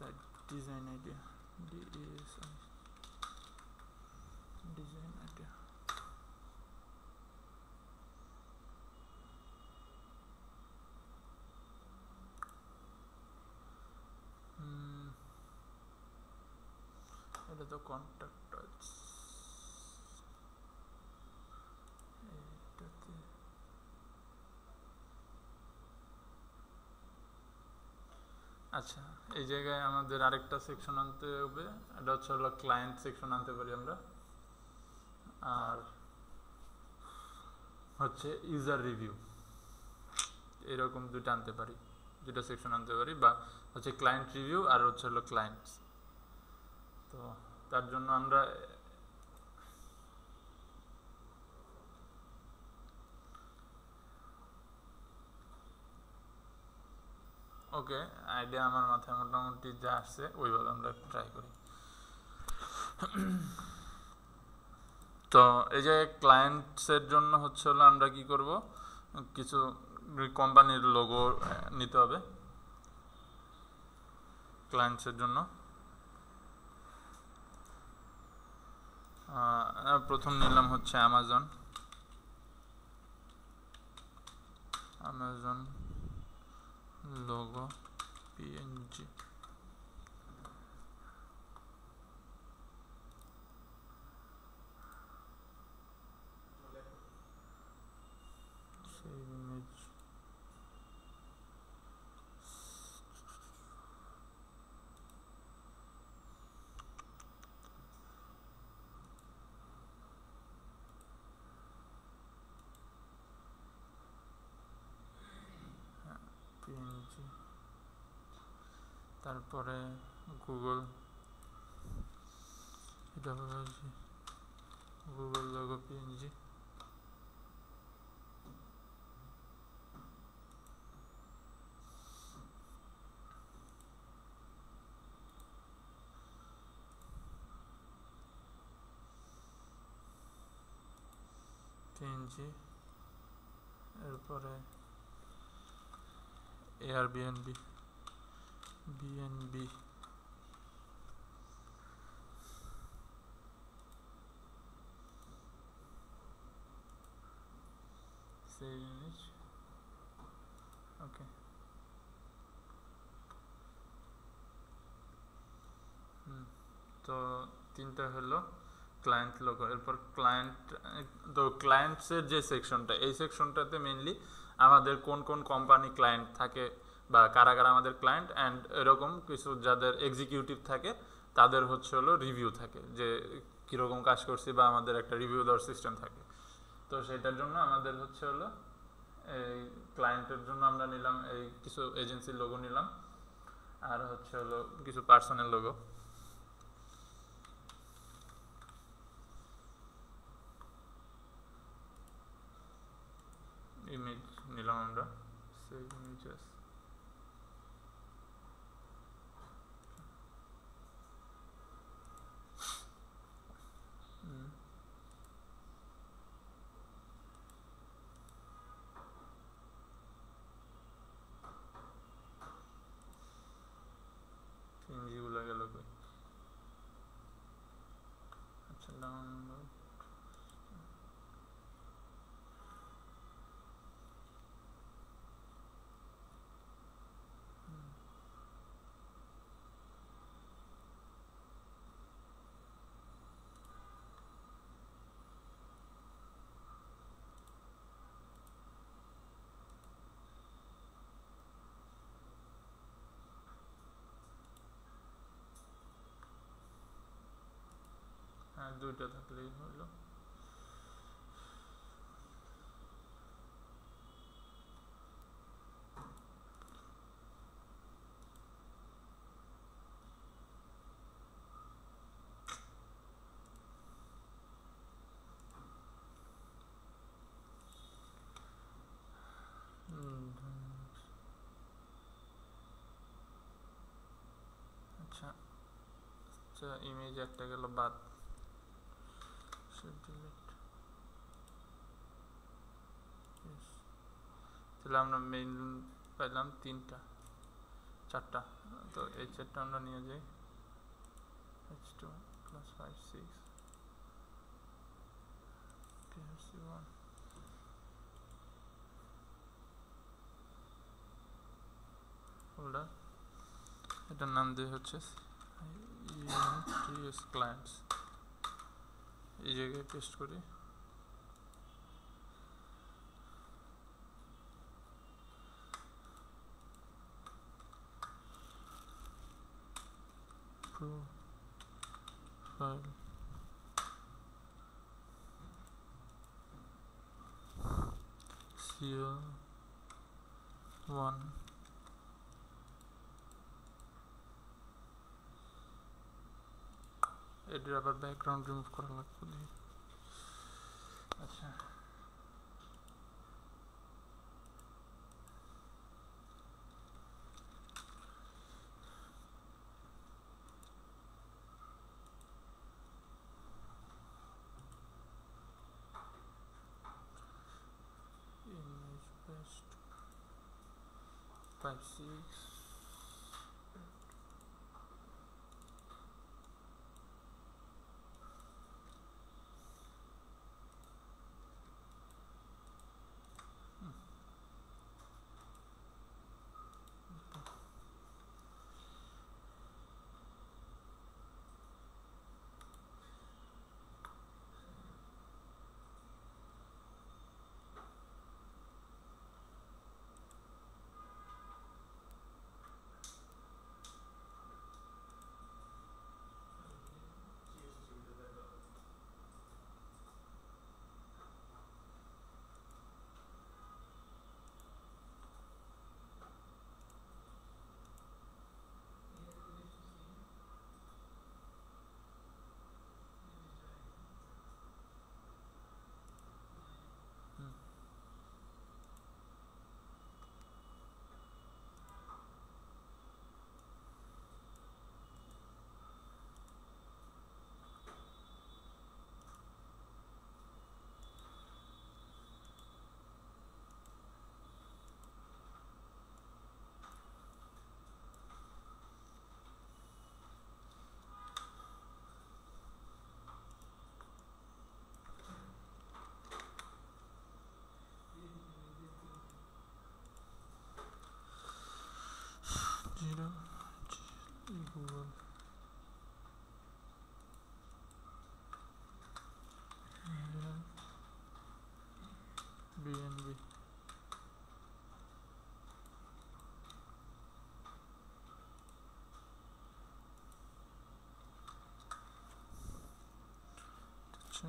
Site design idea DSI design idea এটা তো contact এটাতে আচ্ছা এই জায়গায় আমাদের আরেকটা সেকশন আনতে হবে, এটা হচ্ছে হলো ক্লায়েন্ট সেকশন আনতে পারি আমরা, আর হচ্ছে ইউজার রিভিউ, এরকম দুটো আনতে পারি, দুটো সেকশন আনতে পারি, বা হচ্ছে ক্লায়েন্ট রিভিউ আর হচ্ছে হলো ক্লায়েন্টস। তো তার জন্য আমরা ওকে আইডিয়া আমার মাথায় মোটামুটি যা আসছে ওইভাবে আমরা ট্রাই করি। তো এই যে ক্লায়েন্টসের জন্য হচ্ছে হলো আমরা কি করব, কিছু কোম্পানির লোগো নিতে হবে ক্লায়েন্টসের জন্য। প্রথম নিলাম হচ্ছে অ্যামাজন লোগো পিএনজি, সেই ইমেজ পিএনজি, তারপরে গুগল, এটা হলো গুগল লোগো পিএনজি, পিএনজি, এরপরে এয়ারবিএনবি বিএনবি, সেই ইমেজ ওকে। তো তিনটা হলো ক্লায়েন্ট লোগো। এরপর ক্লায়েন্ট, তো ক্লায়েন্টসের যে সেকশনটা, এই সেকশনটাতে মেনলি আমাদের কোন কোন কোম্পানি ক্লায়েন্ট থাকে বা কারা কারা আমাদের ক্লায়েন্ট, অ্যান্ড এরকম কিছু যাদের এক্সিকিউটিভ থাকে তাদের হচ্ছে হলো রিভিউ থাকে, যে কীরকম কাজ করছি বা আমাদের একটা রিভিউ দেওয়ার সিস্টেম থাকে। তো সেটার জন্য আমাদের হচ্ছে হলো এই ক্লায়েন্টের জন্য আমরা নিলাম এই কিছু এজেন্সির লোগো নিলাম, আর হচ্ছে হলো কিছু পার্সোনাল লোগো। ইমেজ নিলাম আমরা, সেই ইমেজেস পিএনজিগুলো গেল কই? আচ্ছা ডাউনলোড, হ্যাঁ দুইটা থাকলেই হলো। আচ্ছা আচ্ছা ইমেজ একটা গেল বাদ, তাহলে আমরা মেইন পাইলাম তিনটা, চারটা, তো এই চারটা আমরা নিয়ে যাই h2 plus 5 6 KFC1 ফোল্ডার, এটার নাম দিয়ে হচ্ছে ENTS clients, এই জায়গায় পেস্ট করি। profile CL1 এটার আবার ব্যাকগ্রাউন্ড রিমুভ করা লাগবে। আচ্ছা image best 5 6 0 Google BNB আচ্ছা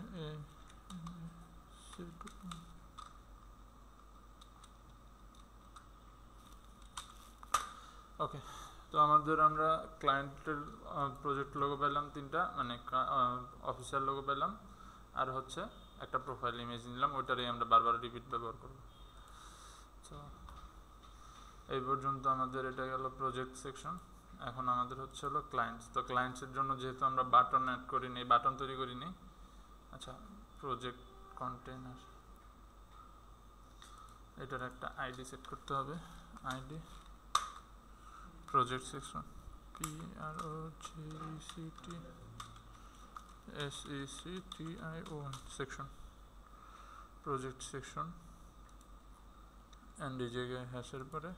ওকে। তো আমাদের আমরা ক্লায়েন্টের প্রজেক্ট লোগো পেলাম তিনটা, মানে অফিসিয়াল লোগো পেলাম, আর হচ্ছে একটা প্রোফাইল ইমেজ নিলাম, ওইটারই আমরা বারবার রিপিট ব্যবহার করব। তো এই পর্যন্ত আমাদের এটা গেল প্রজেক্ট সেকশন। এখন আমাদের হচ্ছে হলো ক্লায়েন্টস। তো ক্লায়েন্টসের জন্য যেহেতু আমরা বাটন অ্যাড করিনি, বাটন তৈরি করিনি, আচ্ছা প্রজেক্ট কন্টেনার, এটার একটা আইডি সেট করতে হবে। ID project section PROJECT section project section and এই জায়গায় হ্যাশের পরে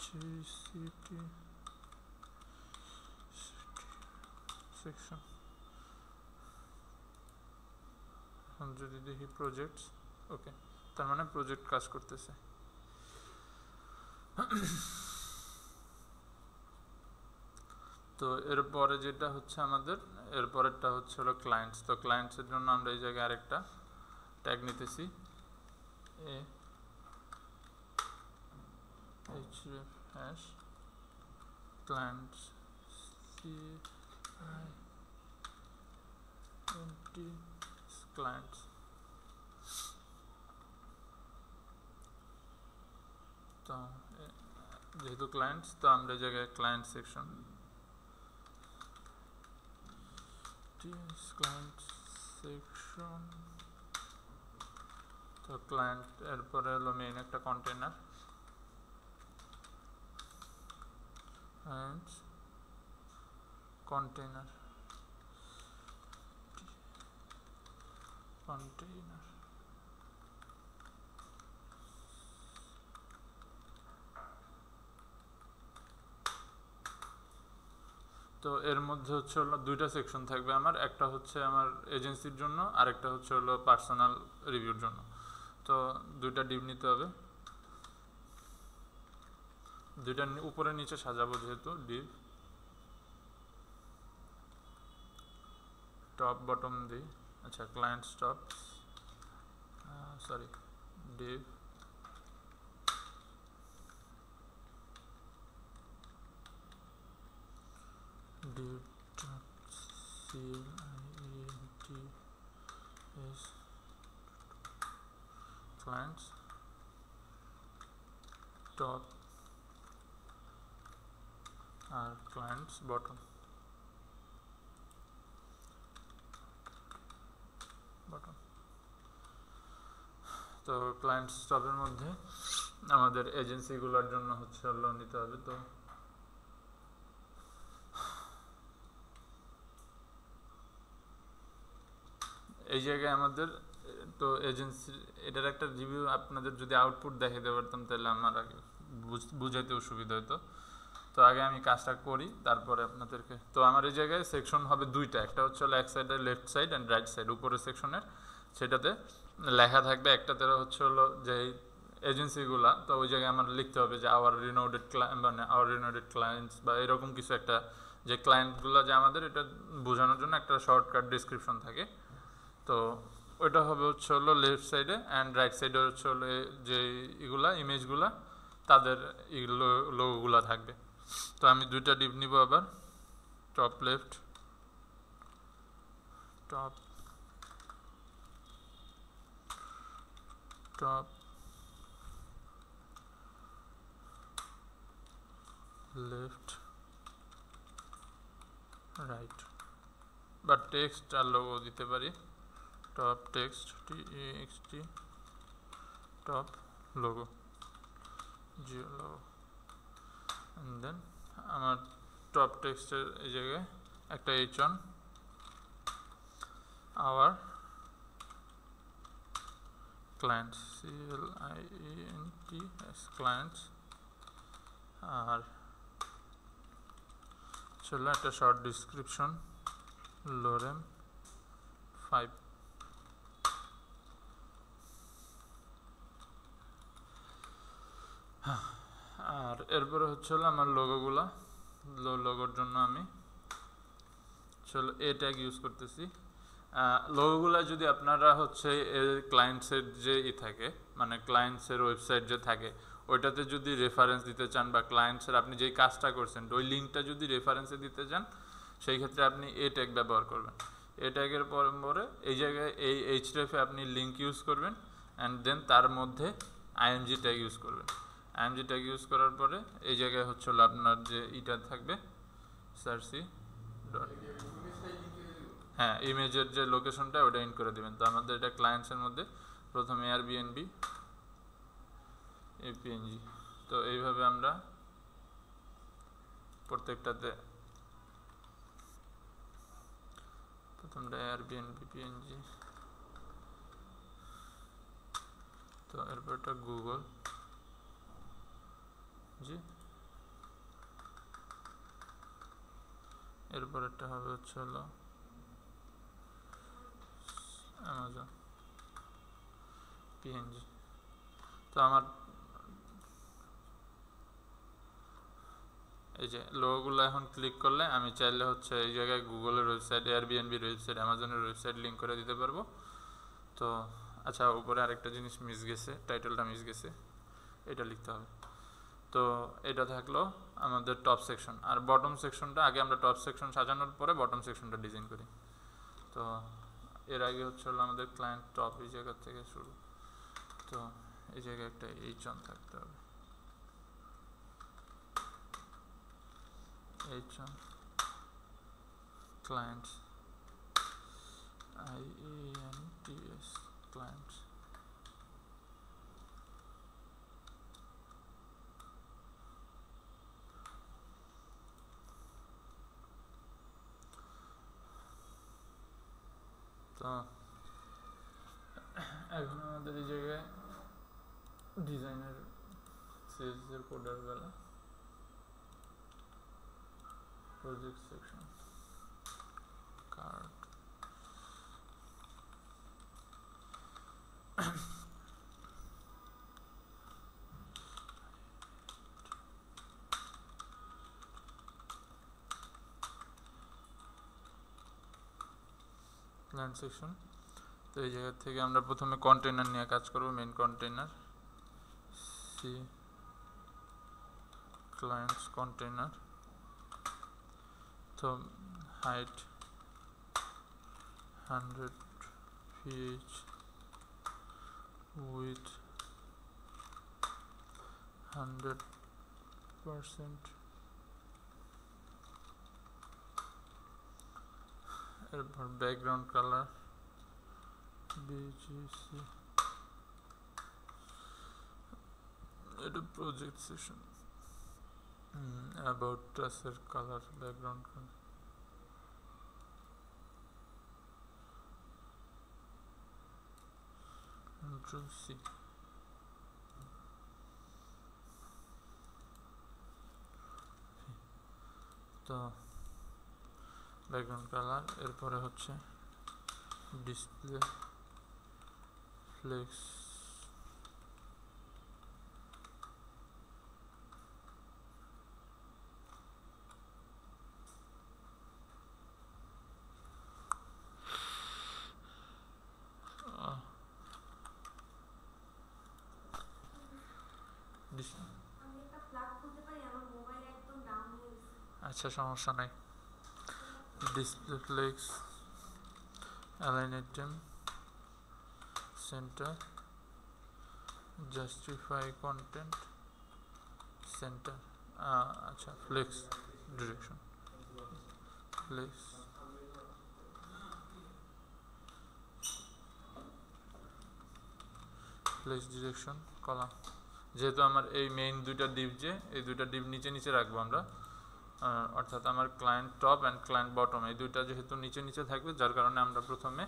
GCT section। এখন যদি দেখি প্রজেক্টস, ওকে, তার মানে প্রজেক্ট কাজ করতেছে। তো এরপরে যেটা হচ্ছে আমাদের, এরপরেরটা হচ্ছে হলো ক্লায়েন্টস। তো ক্লায়েন্টসের জন্য আমরা এই জায়গায় আরেকটা ট্যাগ নিতেছি, href hash clients clients। তো যেহেতু ক্লায়েন্টস, তো আমরা এই জায়গায় ক্লায়েন্ট সেকশন client section, তো তো ক্লায়েন্ট এরপরে হলো মেইন একটা কন্টেনার and container তো এর মধ্যে হচ্ছে হলো দুইটা সেকশন থাকবে আমার, একটা হচ্ছে আমার এজেন্সির জন্য আর একটা হচ্ছে হলো পার্সোনাল রিভিউর জন্য। তো দুইটা ডিভ নিতে হবে, দুইটা উপরে নিচে সাজাবো যেহেতু ডিভ, টপ বটম দিই। আচ্ছা client top sorry Depp div clients clients top আর clients bottom তো ক্লায়েন্টস টপের মধ্যে আমাদের এজেন্সিগুলোর জন্য হচ্ছে হলো নিতে হবে। তো এই জায়গায় আমাদের তো এজেন্সি এটার একটা রিভিউ আপনাদের যদি আউটপুট দেখাতে পারতাম তাহলে আমার আগে বুঝাইতেও সুবিধা হতো। তো আগে আমি কাজটা করি তারপরে আপনাদেরকে। তো আমার এই জায়গায় সেকশন হবে দুইটা, একটা হচ্ছে হলো এক সাইডে left side and right side উপরের সেকশনের, সেটাতে লেখা থাকবে একটাতে হচ্ছে হলো যে এজেন্সিগুলা, তো ওই জায়গায় আমার লিখতে হবে যে আওয়ার রিনোডেড মানে আওয়ার রিনোডেড ক্লায়েন্টস বা এরকম কিছু একটা, যে ক্লায়েন্টগুলো যে আমাদের এটা বোঝানোর জন্য একটা শর্টকাট ডিসক্রিপশন থাকে। তো ওইটা হবে হচ্ছে হলো লেফট সাইডে অ্যান্ড রাইট সাইডে হচ্ছে হলো যে এগুলা ইমেজগুলা তাদের লোগোগুলা থাকবে। তো আমি দুইটা ডিভ নিব আবার, top left top top left right, বা টেক্সট আর লোগো দিতে পারি, top text TXT top logo জিও লোগো, and then আমার টপ টেক্সটের এই জায়গায় একটা h1 our clients CLIENTS clients, আর চলো একটা শর্ট ডিসক্রিপশন লোরেম 5। আর এরপরে হচ্ছে হলো আমার লোগোগুলা, লোগোর জন্য আমি চলো এ ট্যাগ ইউজ করতেছি। লোগোগুলা যদি আপনারা হচ্ছে ক্লায়েন্টসের যে থাকে মানে ক্লায়েন্টসের ওয়েবসাইট যে থাকে ওইটাতে যদি রেফারেন্স দিতে চান বা ক্লায়েন্টসের আপনি যেই কাজটা করছেন ওই লিঙ্কটা যদি রেফারেন্সে দিতে চান সেই ক্ষেত্রে আপনি এ ট্যাগ ব্যবহার করবেন। এ ট্যাগের পরে এই জায়গায় এই এইচরেফে আপনি লিঙ্ক ইউজ করবেন অ্যান্ড দেন তার মধ্যে আইএমজি ট্যাগ ইউজ করবেন। আইএমজি ট্যাগ ইউজ করার পরে এই জায়গায় হচ্ছে হলো আপনার যে ইটা থাকবে সার্সি ডট, হ্যাঁ ইমেজের যে লোকেশনটা ওটা ইন করে দিবেন। তো আমাদের এটা ক্লায়েন্টসের মধ্যে প্রথমে এয়ারবিএনবি এপিএনজি, তো এইভাবে আমরা প্রত্যেকটাতে প্রথমটা এয়ারবিএনবি পিএনজি, তো এরপরটা গুগল জি, এরপরেরটা হবে হচ্ছে হলো অ্যামাজন পিএনজি। তো আমার এই যে লোগোগুলো এখন ক্লিক করলে আমি চাইলে হচ্ছে এই জায়গায় গুগলের ওয়েবসাইট, এয়ারবিএনবির ওয়েবসাইট, অ্যামাজনের ওয়েবসাইট লিঙ্ক করে দিতে পারবো। তো আচ্ছা উপরে আরেকটা জিনিস মিস গেছে, টাইটেলটা মিস গেছে, এটা লিখতে হবে। তো এটা থাকলো আমাদের টপ সেকশন, আর বটম সেকশনটা আগে আমরা টপ সেকশন সাজানোর পরে বটম সেকশনটা ডিজাইন করি। তো এর আগে হচ্ছে হলো আমাদের ক্লায়েন্ট টপ এই জায়গা থেকে শুরু, তো এই জায়গায় একটা h1 থাকতে হবে, h1 clients IENTS clients তো এখন আমাদের এই জায়গায় ডিজাইনের সিএসএস কোডের বেলা project section card client section. তো এই জায়গা থেকে আমরা প্রথমে কন্টেইনার নিয়ে কাজ করব, main container C clients container. তো হাইট 100 ph, width 100%, এরপর ব্যাকগ্রাউন্ড কালার BGC, এটা প্রজেক্ট সেকশন অ্যাবাউট টাসের colour background colour Ctrl C। তো ব্যাকগ্রাউন্ড কালার, এরপরে হচ্ছে ডিসপ্লে ফ্লেক্স, আচ্ছা সমস্যা নাই। Display flex, align item, centre, justify content, centre, আচ্ছা flex direction, flex flex direction column. যেহেতু আমার এই মেইন দুইটা ডিভ, যে এই দুইটা ডিভ নিচে নিচে রাখবো আমরা, অর্থাৎ আমার client top and client bottom এই দুইটা যেহেতু নিচে নিচে থাকবে, যার কারণে আমরা প্রথমে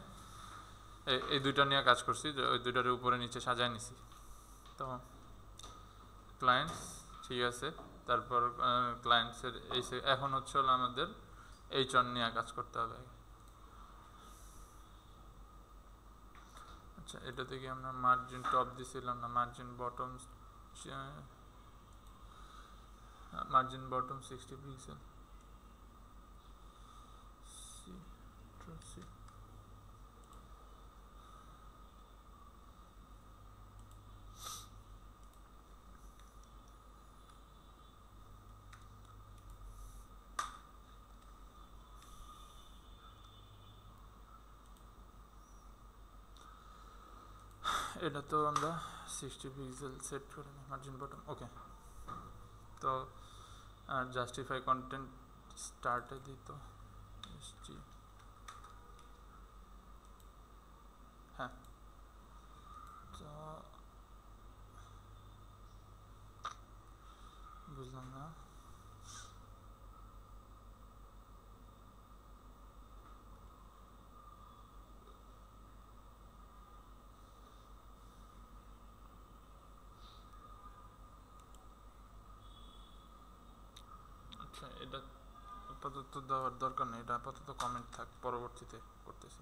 এই দুইটা নিয়ে কাজ করছি, ওই দুইটার উপরে নিচে সাজায় নিছি। তো ক্লায়েন্টস ঠিক আছে, তারপর ক্লায়েন্টসের এই এখন হচ্ছে হলো আমাদের H1 নিয়ে কাজ করতে হবে। আচ্ছা এটা থেকে আমরা মার্জিন টপ দিছিলাম না, মার্জিন বটম 60 পিক্সেল, এটা তো আমরা 60 পিক্সেল সেট করে নিই মার্জিন বটম। ওকে, তো আর জাস্টিফাই কন্টেন্ট স্টার্টে দিত এসজি, হ্যাঁ তো বুঝলাম না। আচ্ছা এটা আপাতত দেওয়ার দরকার নেই, এটা আপাতত কমেন্ট থাক, পরবর্তীতে করতেছি।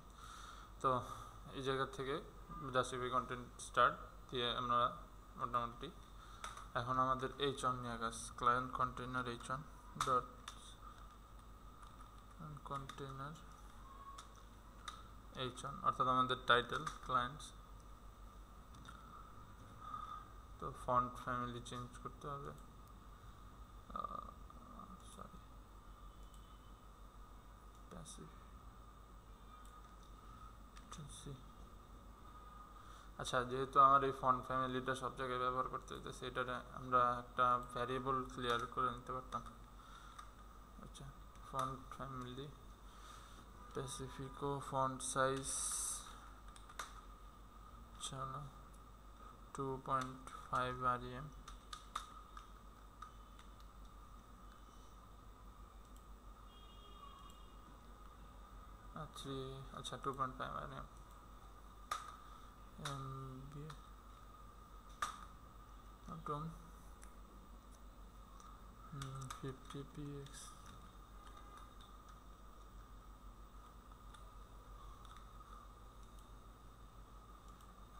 তো এই জায়গা থেকে জাস্টিফাই কন্টেন্ট স্টার্ট দিয়ে আমরা মোটামুটি এখন আমাদের H1 নিয়ে কাজ, client container H1 dot container H1, অর্থাৎ আমাদের টাইটেল ক্লায়েন্টস। তো ফন্ট ফ্যামিলি চেঞ্জ করতে হবে, সরি প্যাসিভ। আচ্ছা যেহেতু আমার এই ফন্ট ফ্যামিলিটা সব জায়গায় ব্যবহার করতে হইতেছে, এটা আমরা একটা ভ্যারিয়েবল ক্লিয়ার করে নিতে পারতাম। আচ্ছা ফন্ট ফ্যামিলি স্পেসিফিকো ফন্ট সাইজ চলো 2.5 rem, 3 আচ্ছা 2.5 MB atom 50px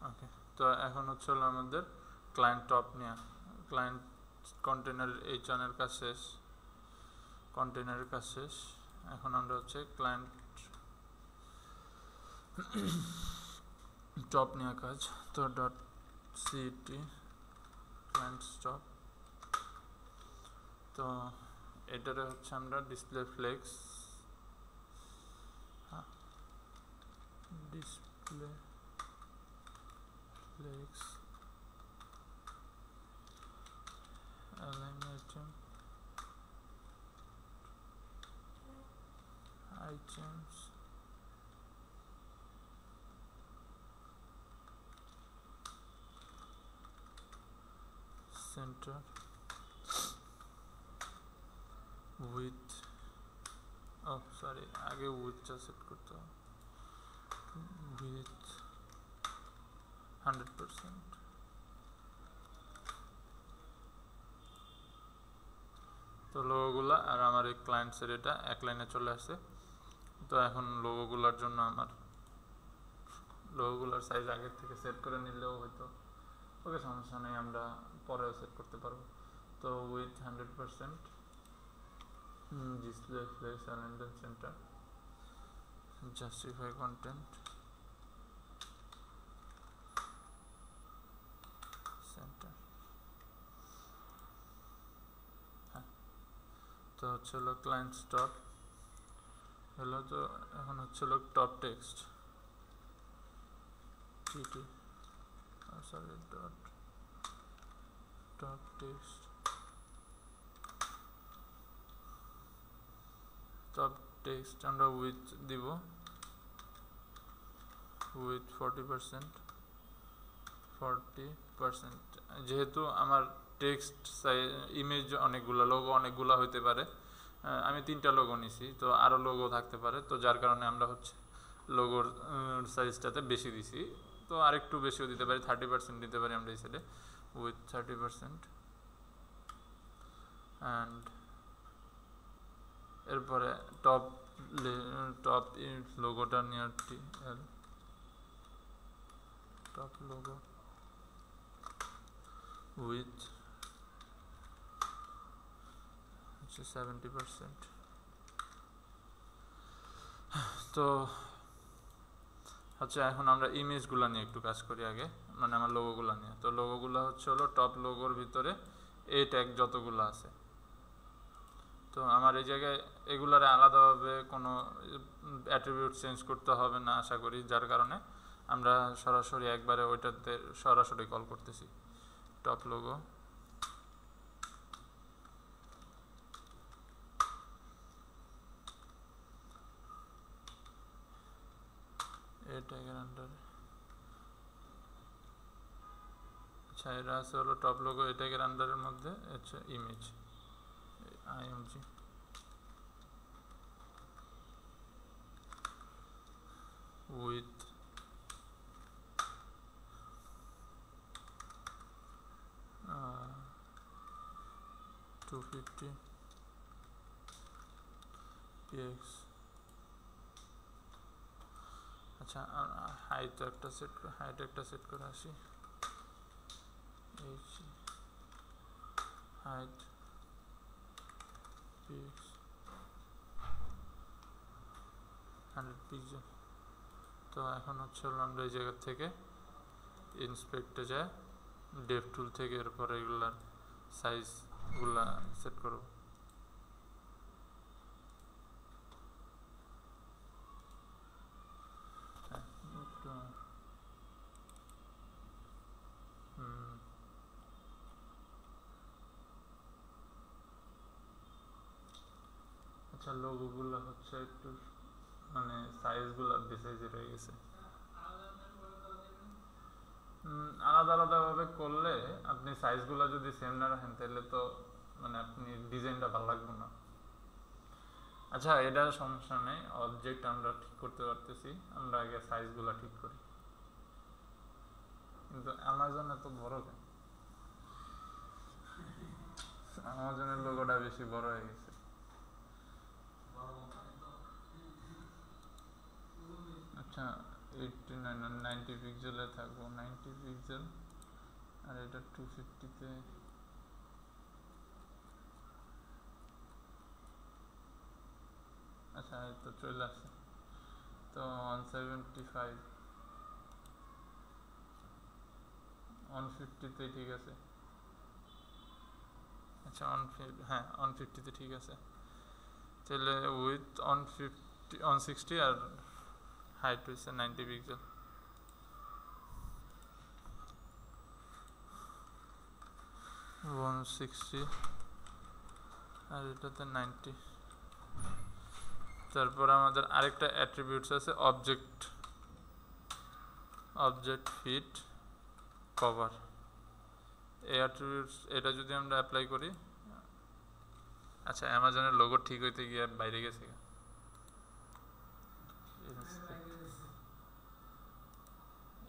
ওকে। তো এখন হচ্ছে হলো আমাদের ক্লায়েন্ট টপ নেওয়া, ক্লায়েন্ট কন্টেনারের H1 এর কাজ শেষ, কন্টেনারের কাজ শেষ। এখন আমরা হচ্ছে ক্লায়েন্ট টপ নেওয়া কাজ। তো ডট সিটি ক্লায়েন্ট টপ, তো এটারে হচ্ছে আমরা display flakes display flakes align item items center with আগে উইথটা সেট করতে হবে, with 100%। তো লোগোগুলা আর আমার এই ক্লায়েন্টসের এটা এক লাইনে চলে আসছে। তো এখন লোগোগুলার জন্য আমার লোগোগুলার সাইজ আগের থেকে সেট করে নিলেও হয়তো ওকে, সমস্যা নেই, আমরা পরেও সেট করতে পারবো। তো with 100% display flakes alignment centre justify content centre. হ্যাঁ, তো হচ্ছে হলো ক্লায়েন্ট টপ হলো। তো এখন হচ্ছে হলো top text TT dot top text, top text আমরা উইথ দিব উইথ 40%। যেহেতু আমার টেক্সট ইমেজ অনেকগুলো, লোগো অনেকগুলো হইতে পারে, আমি 3টা লোগো নিছি, তো আরও লোগো থাকতে পারে, তো যার কারণে আমরা হচ্ছে লোগোর সাইজটাতে বেশি দিছি। তো আরেকটু বেশিও দিতে পারি, 30% দিতে পারি আমরা এই সাইডে, উইথ 30%। অ্যান্ড এরপরে টপ লোগোটা নিয়ে টপ লোগো উইথ হচ্ছে 70%। তো হচ্ছে এখন আমরা ইমেজগুলো নিয়ে একটু কাজ করি আগে, মানে আমার লোগোগুলো নিয়ে। তো লোগোগুলো হচ্ছে হলো টপ লোগোর ভিতরে এই ট্যাগ যতগুলো আছে, তো আমার এই জায়গায় এগুলারে আলাদাভাবে কোনো অ্যাট্রিবিউট চেঞ্জ করতে হবে না আশা করি, যার কারণে আমরা সরাসরি একবারে ওইটাতে সরাসরি কল করতেছি টপ লোগো এই ট্যাগের আন্ডারে। আচ্ছা, এটা আছে হলো টপ লোগো এই ট্যাগের আন্ডারের মধ্যে হচ্ছে ইমেজ img with 250 px। আচ্ছা, হাইট একটা সেট করে আসি, হাইট px 100 পিক্সেল। তো এখন হচ্ছে আমরা এই জায়গা থেকে ইন্সপেক্টে যায়, ডেভ টুল থেকে এরপরে এগুলার সাইজগুলা সেট করব। আচ্ছা, লোগোগুলো হচ্ছে একটু মানে সাইজগুলো বেসাইজে রয়ে গেছে। আলাদা আলাদাভাবে করলে আপনি সাইজগুলো যদি সেম না রাখেন তাহলে তো মানে আপনি ডিজাইনটা ভালো লাগবে না। আচ্ছা এটা সমস্যা নেই, অবজেক্ট আমরা ঠিক করতে পারতেছি, আমরা আগে সাইজগুলো ঠিক করি। কিন্তু অ্যামাজন এত বড় কেন? অ্যামাজনের লোগোটা বেশি বড় হয়ে গেছে। আচ্ছা 89 90 পিক্সেলে থাকবো, 90 পিক্সেল, আর এটা 250-তে। আচ্ছা এই তো চলে আসছে, তো 175 150-তে ঠিক আছে। আচ্ছা হ্যাঁ 150-তে ঠিক আছে। তাহলে উইথ 150 160 আর হাইট হয়েছে 90 পিক্সেল। ওয়ান সিক্সটি আর এটাতে 90। তারপর আমাদের আরেকটা অ্যাট্রিবিউটস আছে অবজেক্ট ফিট কভার। এই অ্যাট্রিবিউটস এটা যদি আমরা অ্যাপ্লাই করি, আচ্ছা অ্যামাজনের লোগো ঠিক হইতে গিয়ে বাইরে গেছে।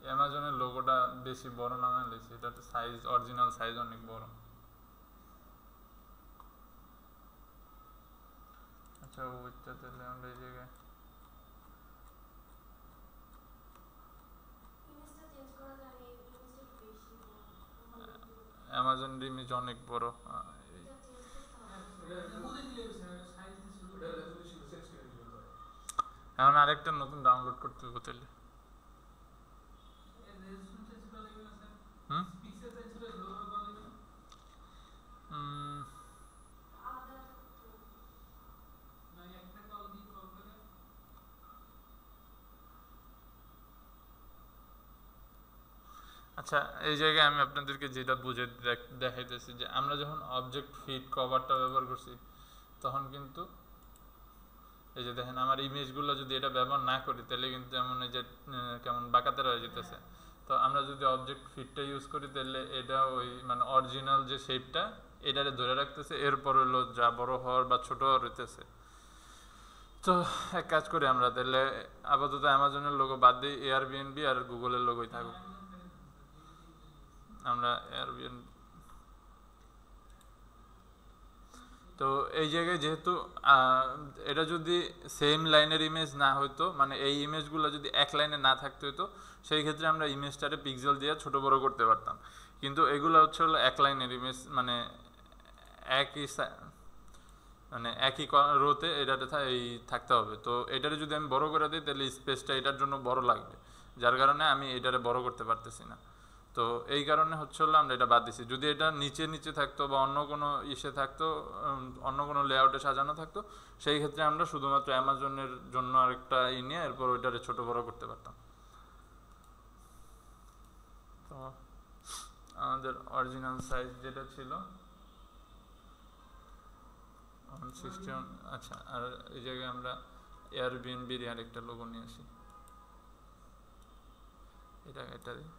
অ্যামাজনের লোগোটা বেশি বড় না লেগেছে, এটা সাইজ অরিজিনাল সাইজ অনেক বড়। আচ্ছা ওইটা তাহলে আমরা এই জায়গায় অ্যামাজনের ইমেজ অনেক বড়। এখন আরেকটা নতুন ডাউনলোড করতে হবে তাহলে। আচ্ছা এই জায়গায় আমি আপনাদেরকে যেটা বুঝে দেখাইতেছি যে আমরা যখন অবজেক্ট ফিট কভারটা ব্যবহার করছি তখন কিন্তু এই যে দেখেন আমার ইমেজগুলো যদি এটা ব্যবহার না করি তাহলে কিন্তু এমন এই যে কেমন বাঁকাতে রয়ে যেতেছে। তো আমরা যদি অবজেক্ট ফিটটা ইউজ করি তাহলে এটা ওই মানে অরিজিনাল যে শেপটা এটারে ধরে রাখতেছে, এরপর হলো যা বড় হওয়ার বা ছোট হওয়ার হইতেছে। তো এক কাজ করি আমরা তাহলে আপাতত অ্যামাজনের লোগো বাদ দিই, এয়ারবিএনবি আর গুগলের লোগোই থাকুক। আমরা এয়ারবিএনবি, তো এই জায়গায় যেহেতু এটা যদি সেম লাইনের ইমেজ না হইতো, মানে এই ইমেজগুলো যদি এক লাইনে না থাকতে হইতো, সেই ক্ষেত্রে আমরা ইমেজটারে পিক্সেল দিয়ে ছোট বড় করতে পারতাম। কিন্তু এগুলো হচ্ছে হলো এক লাইনের ইমেজ, মানে একই মানে একই রোতে এটাতে এই থাকতে হবে। তো এটারে যদি আমি বড় করে দিই তাহলে স্পেসটা এটার জন্য বড় লাগবে, যার কারণে আমি এটারে বড় করতে পারতেছি না। তো এই কারণে হচ্ছে হলো আমরা এটা বাদ দিছি। যদি এটা নিচে নিচে থাকতো বা অন্য কোনো ইসে থাকতো, অন্য কোনো লেআউটে সাজানো থাকতো, সেই ক্ষেত্রে আমরা শুধুমাত্র অ্যামাজনের জন্য আরেকটা নিয়ে এরপর ওইটারে ছোট বড় করতে পারতাম। তো আমাদের অরিজিনাল সাইজ যেটা ছিল 161। আচ্ছা আর এই জায়গায় আমরা এয়ারবিএনবির আরেকটা লোগো নিয়ে আসি, এটা দিই।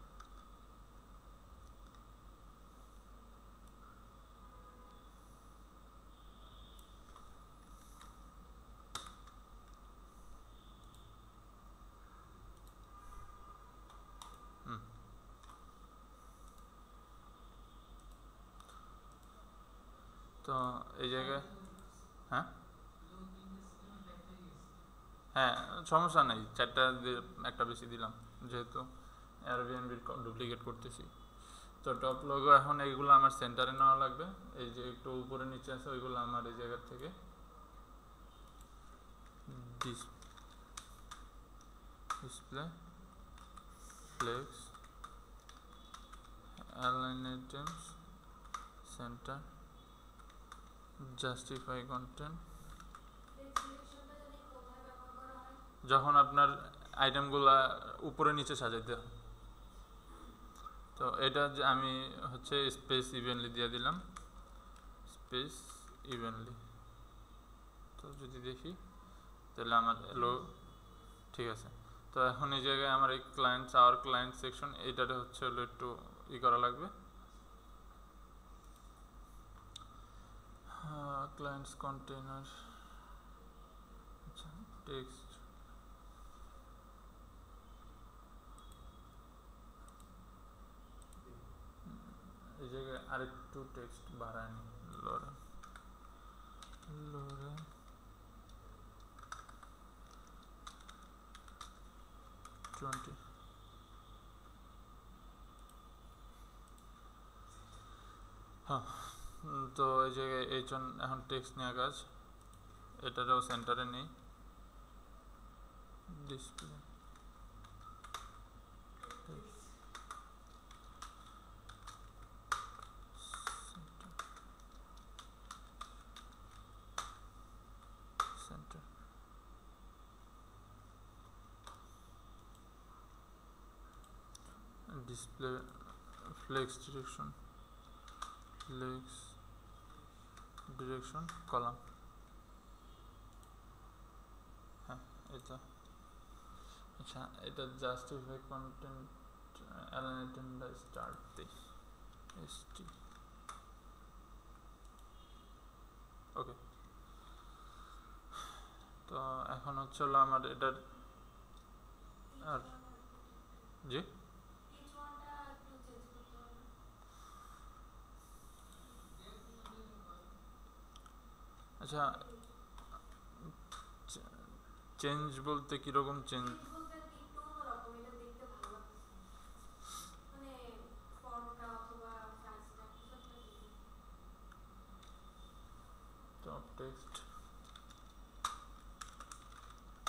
তো এই জায়গায় হ্যাঁ হ্যাঁ সমস্যা নেই, চারটা একটা বেশি দিলাম যেহেতু এয়ারবিএনবির ডুপ্লিকেট করতেছি। তো টপ লোগো এখন এইগুলো আমার সেন্টারে নেওয়া লাগবে, এই যে একটু উপরে নিচে আছে ওইগুলো আমার এই জায়গার থেকে display flex align items center justify content. যখন আপনার আইটেমগুলা উপরে নিচে সাজাইতে হয়, তো এটা যে আমি হচ্ছে স্পেস ইভেনলি দিয়ে দিলাম, স্পেস ইভেনলি। তো যদি দেখি তাহলে আমার এলো ঠিক আছে। তো এখন এই জায়গায় আমার এই আওয়ার ক্লায়েন্ট সেকশন এইটাতে হচ্ছে হলো একটু করা লাগবে, ক্লায়েন্টস কন্টেইনার টেক্সট এই জায়গায় আরেকটু টেক্সট বাড়ায় নি লোরা 20 হ্যাঁ তো এই জায়গায় এখন টেক্সট নেওয়া কাজ এটারও সেন্টারে নেই display centre display flakes direction column হ্যাঁ এটা আচ্ছা এটা জাস্টিফাই কন্টেন্ট অ্যালাইন স্টার্ট দিই এসটি ওকে তো এখন হচ্ছে হলো আমার এটার আর জি আচ্ছা চেঞ্জ বলতে কিরকম চেঞ্জ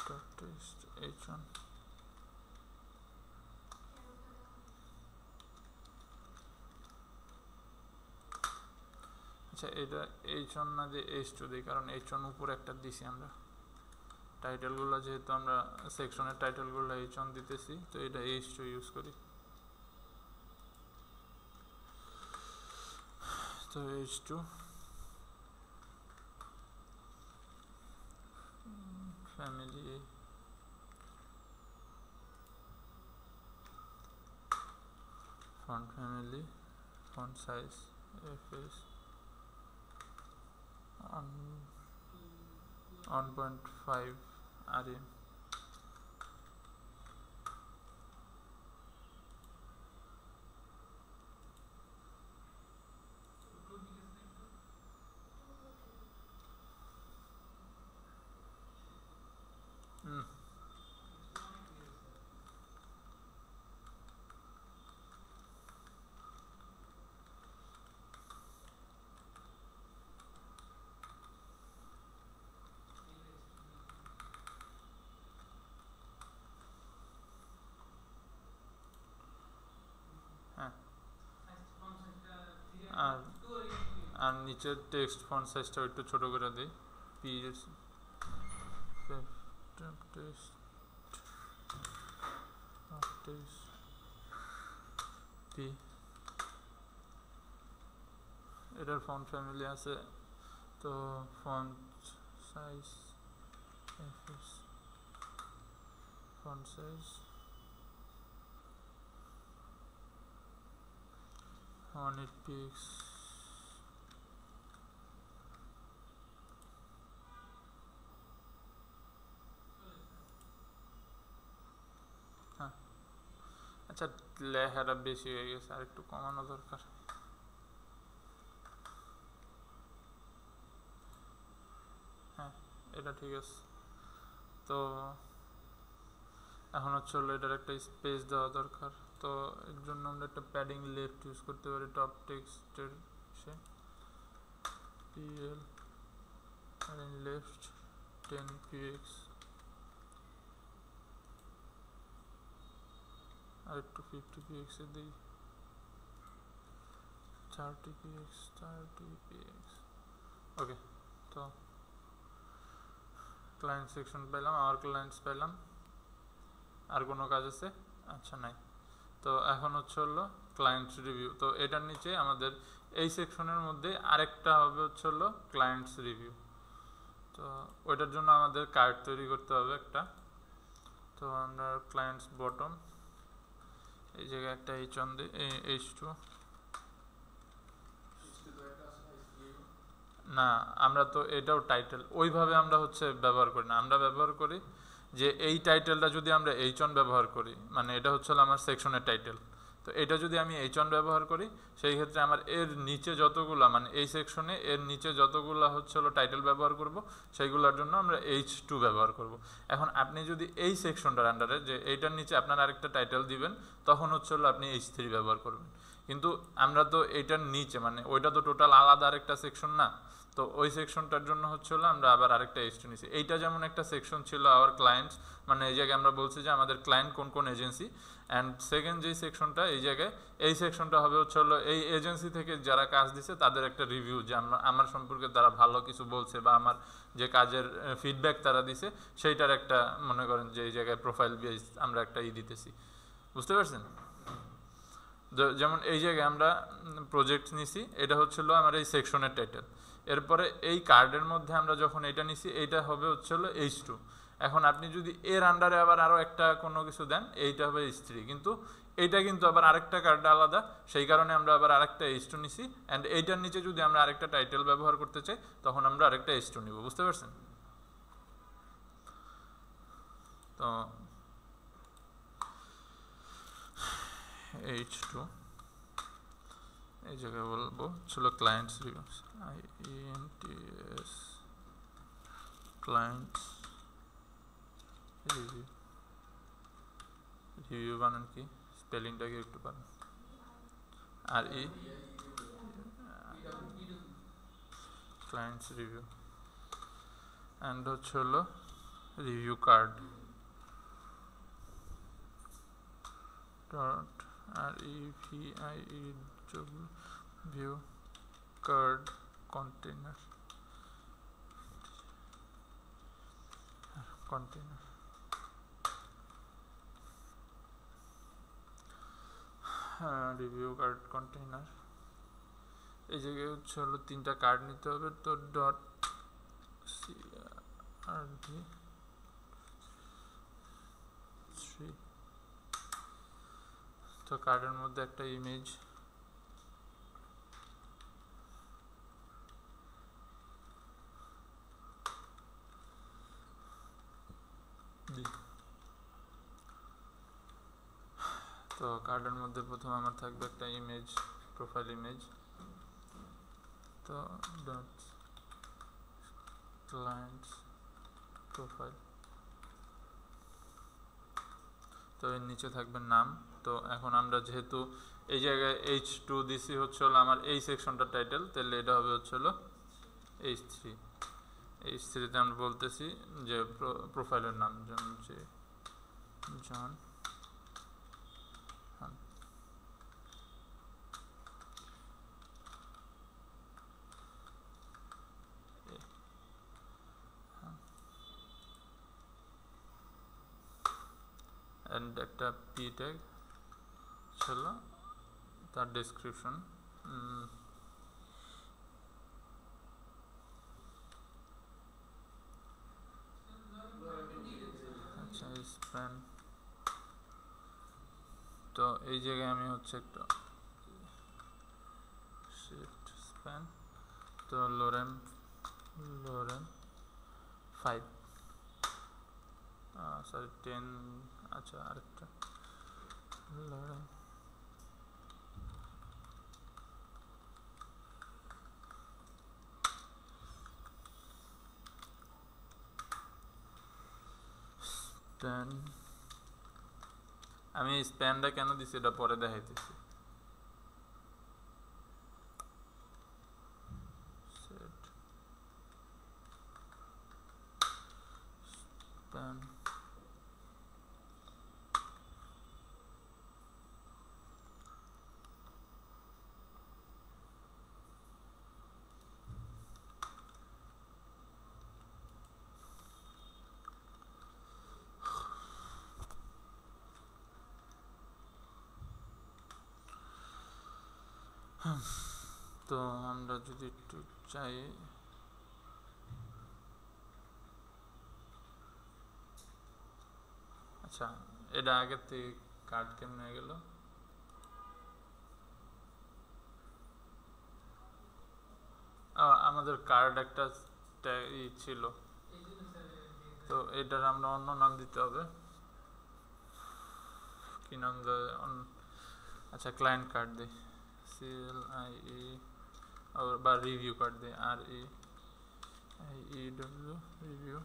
টপ টেক্সট h1 আচ্ছা এটা h1 না যে h2 দিই কারণ h1 উপরে একটা দিছি আমরা টাইটেলগুলো যেহেতু আমরা সেকশনের টাইটেলগুলো h1 দিতেছি তো এটা h2 ইউজ করি তো h2 family font family font size fs on 1.5 rem আর নিচের টেক্সট ফন্ট সাইজটা একটু ছোট করে দেই এটার ফন্ট ফ্যামিলি আছে তো font size font size 100 px আচ্ছা লেখাটা বেশি হয়ে গেছে আর একটু কমানো দরকার হ্যাঁ এটা ঠিক আছে তো এখন হচ্ছে হলো এটার একটা স্পেস দেওয়া দরকার তো এর জন্য আমরা একটা প্যাডিং লেফট ইউজ করতে পারি টপ টেক্সটের সে pl প্যাডিং লেফট 10 px আর একটু 50 px এ দিই 30 px ওকে তো ক্লায়েন্ট সেকশন পেলাম আর ক্লায়েন্টস পেলাম আর কোনো কাজ আছে আচ্ছা নাই তো এখন হচ্ছে হলো ক্লায়েন্টস রিভিউ তো এটার নিচে আমাদের এই সেকশনের মধ্যে আরেকটা হবে হচ্ছে হলো ক্লায়েন্টস রিভিউ তো ওইটার জন্য আমাদের কার্ড তৈরি করতে হবে একটা তো আমরা ক্লায়েন্টস বটম এই জায়গায় একটা h1 দিই h2 না, আমরা তো এটাও টাইটেল ওইভাবে আমরা হচ্ছে ব্যবহার করি না। আমরা ব্যবহার করি যে এই টাইটেলটা যদি আমরা H1 ব্যবহার করি, মানে এটা হচ্ছে আমার সেকশনের টাইটেল, তো এটা যদি আমি H1 ব্যবহার করি সেই ক্ষেত্রে আমার এর নিচে যতগুলা, মানে এই সেকশনে এর নিচে যতগুলা হচ্ছে টাইটেল ব্যবহার করব সেইগুলোর জন্য আমরা H2 ব্যবহার করব। এখন আপনি যদি এই সেকশনটার আন্ডারে যে এইটার নিচে আপনার আরেকটা টাইটেল দিবেন, তখন হচ্ছে আপনি H3 ব্যবহার করবেন। কিন্তু আমরা তো এইটার নিচে, মানে ওইটা তো টোটাল আলাদা আরেকটা সেকশন না, তো ওই সেকশনটার জন্য হচ্ছে আমরা আবার আরেকটা H2 নিছি। এইটা যেমন একটা সেকশন ছিল আওয়ার ক্লায়েন্টস, মানে এই জায়গায় আমরা বলছি যে আমাদের ক্লায়েন্ট কোন কোন এজেন্সি, অ্যান্ড সেকেন্ড যেই সেকশনটা এই জায়গায়, এই সেকশনটা হবে হচ্ছে এই এজেন্সি থেকে যারা কাজ দিছে তাদের একটা রিভিউ, যে আমার সম্পর্কে তারা ভালো কিছু বলছে বা আমার যে কাজের ফিডব্যাক তারা দিছে সেইটার একটা, মনে করেন যে এই জায়গায় প্রোফাইল বেস আমরা একটা দিতেছি। বুঝতে পারছেন? যেমন এই জায়গায় আমরা প্রজেক্ট নিছি, এটা হচ্ছিল আমার এই সেকশনের টাইটেল। এরপরে এই কার্ডের মধ্যে আমরা যখন এটা নিছি, এইটা হবে হচ্ছিল H2। এখন আপনি যদি এর আন্ডারে আবার আরও একটা কোনো কিছু দেন, এইটা হবে H3, কিন্তু এইটা কিন্তু আবার আরেকটা কার্ড আলাদা, সেই কারণে আমরা আবার আরেকটা H2 নিছি। অ্যান্ড এইটার নিচে যদি আমরা আরেকটা টাইটেল ব্যবহার করতে চাই, তখন আমরা আরেকটা H2 নিব। বুঝতে পারছেন? তো H2 এই জায়গায় বলবো ছিল clients reviews, IENTS clients review. Review বানান কি, স্পেলিংটাকে একটু পারেন, RE ক্লায়েন্টস রিভিউ, অ্যান্ড হচ্ছে হলো review card dot REVIEW card container review card container. এই জায়গায় হচ্ছে তিনটা কার্ড নিতে হবে, তো ডট CRD 3, তো কার্ডের মধ্যে একটা ইমেজ তো কার্ডের মধ্যে প্রথম আমার থাকবে একটা ইমেজ, প্রোফাইল ইমেজ, তো ডট ক্লায়েন্টস প্রোফাইল, তো এর নিচে থাকবে নাম। তো এখন আমরা যেহেতু এই জায়গায় H2 দিছি হচ্ছে আমার এই সেকশনটার টাইটেল, তাহলে এটা হবে হচ্ছে H3। H3তে আমরা বলতেছি যে প্রোফাইলের নাম, যেমন যে জন অ্যান্ড একটা পি ট্যাগ ছিল, তার ডেসক্রিপশন আচ্ছা স্প্যান। তো এই জায়গায় আমি হচ্ছে একটা শিফট স্প্যান, তো লোরেন 5 সরি 10, আচ্ছা আরেকটা লোরেন স্প্যান। আমি স্প্যানটা কেন দিছি এটা পরে দেখাইতেছি। স্প্যান তো আমরা যদি একটু চাই, আচ্ছা এটা আগের থেকে কার্ড কেমনে গেল, আমাদের কার্ড একটা ছিল, তো এটার আমরা অন্য নাম দিতে হবে। কি নাম দেয়? আচ্ছা ক্লায়েন্ট কার্ড দিই, CLIE, বা রিভিউ কার্ড দিই, REVIEW, রিভিউ,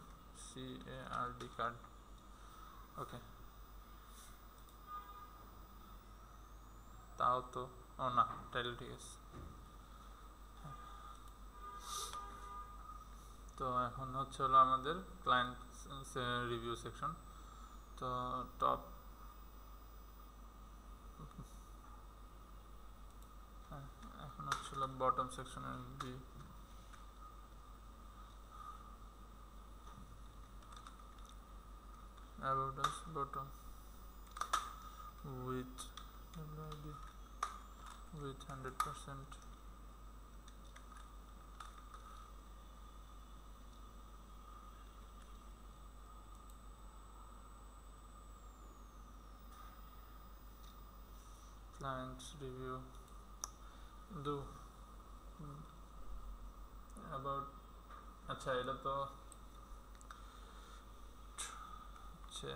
CARD কার্ড। ওকে, তাও তো ও না, টাইটেল ঠিক আছে। তো এখন হচ্ছে হলো আমাদের ক্লায়েন্ট রিভিউ সেকশন। তো টপ এখন হচ্ছে হলো বটম সেকশনের view. About us bottom with 100%. Clients review do about, আচ্ছা এটা তো হচ্ছে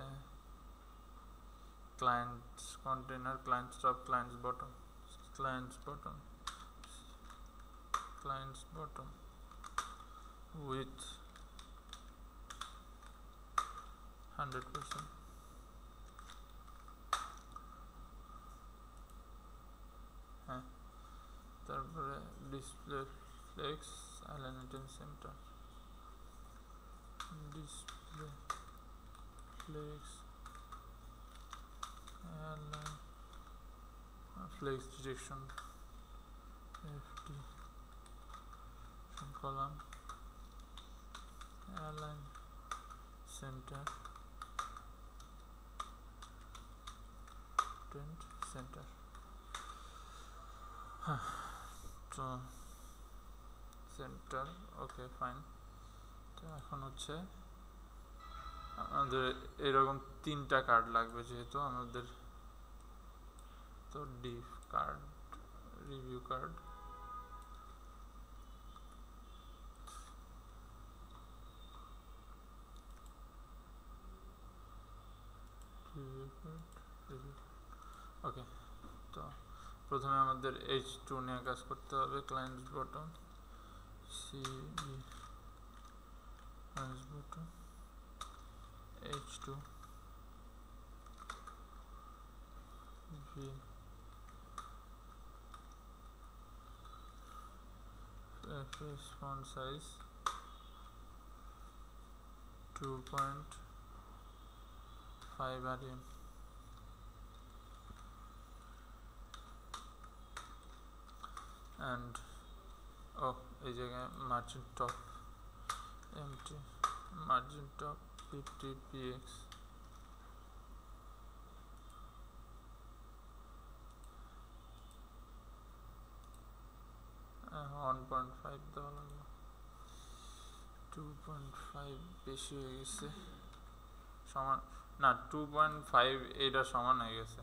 clients container, clients top, clients bottom, clients bottom, clients bottom with 100%. হ্যাঁ, তারপরে display flex align in center, display flex align flex direction FD column align center tent center। তো center, okay fine. তো এখন হচ্ছে আমাদের এরকম 3টা কার্ড লাগবে, যেহেতু আমাদের তো ডিফ কার্ড, রিভিউ কার্ড, ওকে। তো প্রথমে আমাদের H2 নিয়ে কাজ করতে হবে, clients bottom, CB clients bottom H2 V FS font size 2.5 rem, and এই জায়গায় margin top empty, margin top 50 px, 1.5 দেওয়া লাগবে, 2.5 বেশি হয়ে গেছে, সমান না 2.5 এটা সমান হয়ে গেছে,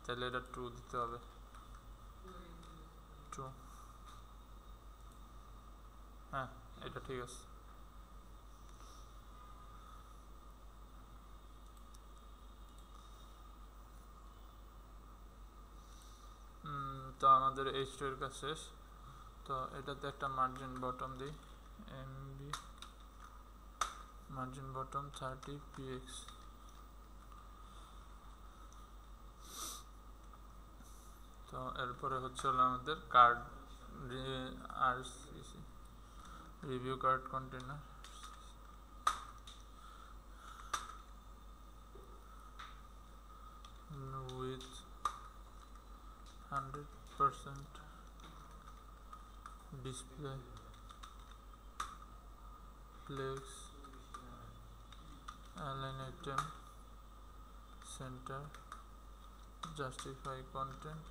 তাহলে এটা 2 দিতে হবে, 2, হ্যাঁ এটা ঠিক আছে। তো আমাদের H2 এর কাজ শেষ। তো এটাতে একটা মার্জিন বটম দিই, MB মার্জিন বটম 30 px। তো এরপরে হচ্ছে হলো আমাদের card RCC review card container, with 100% display flex align item center, justify content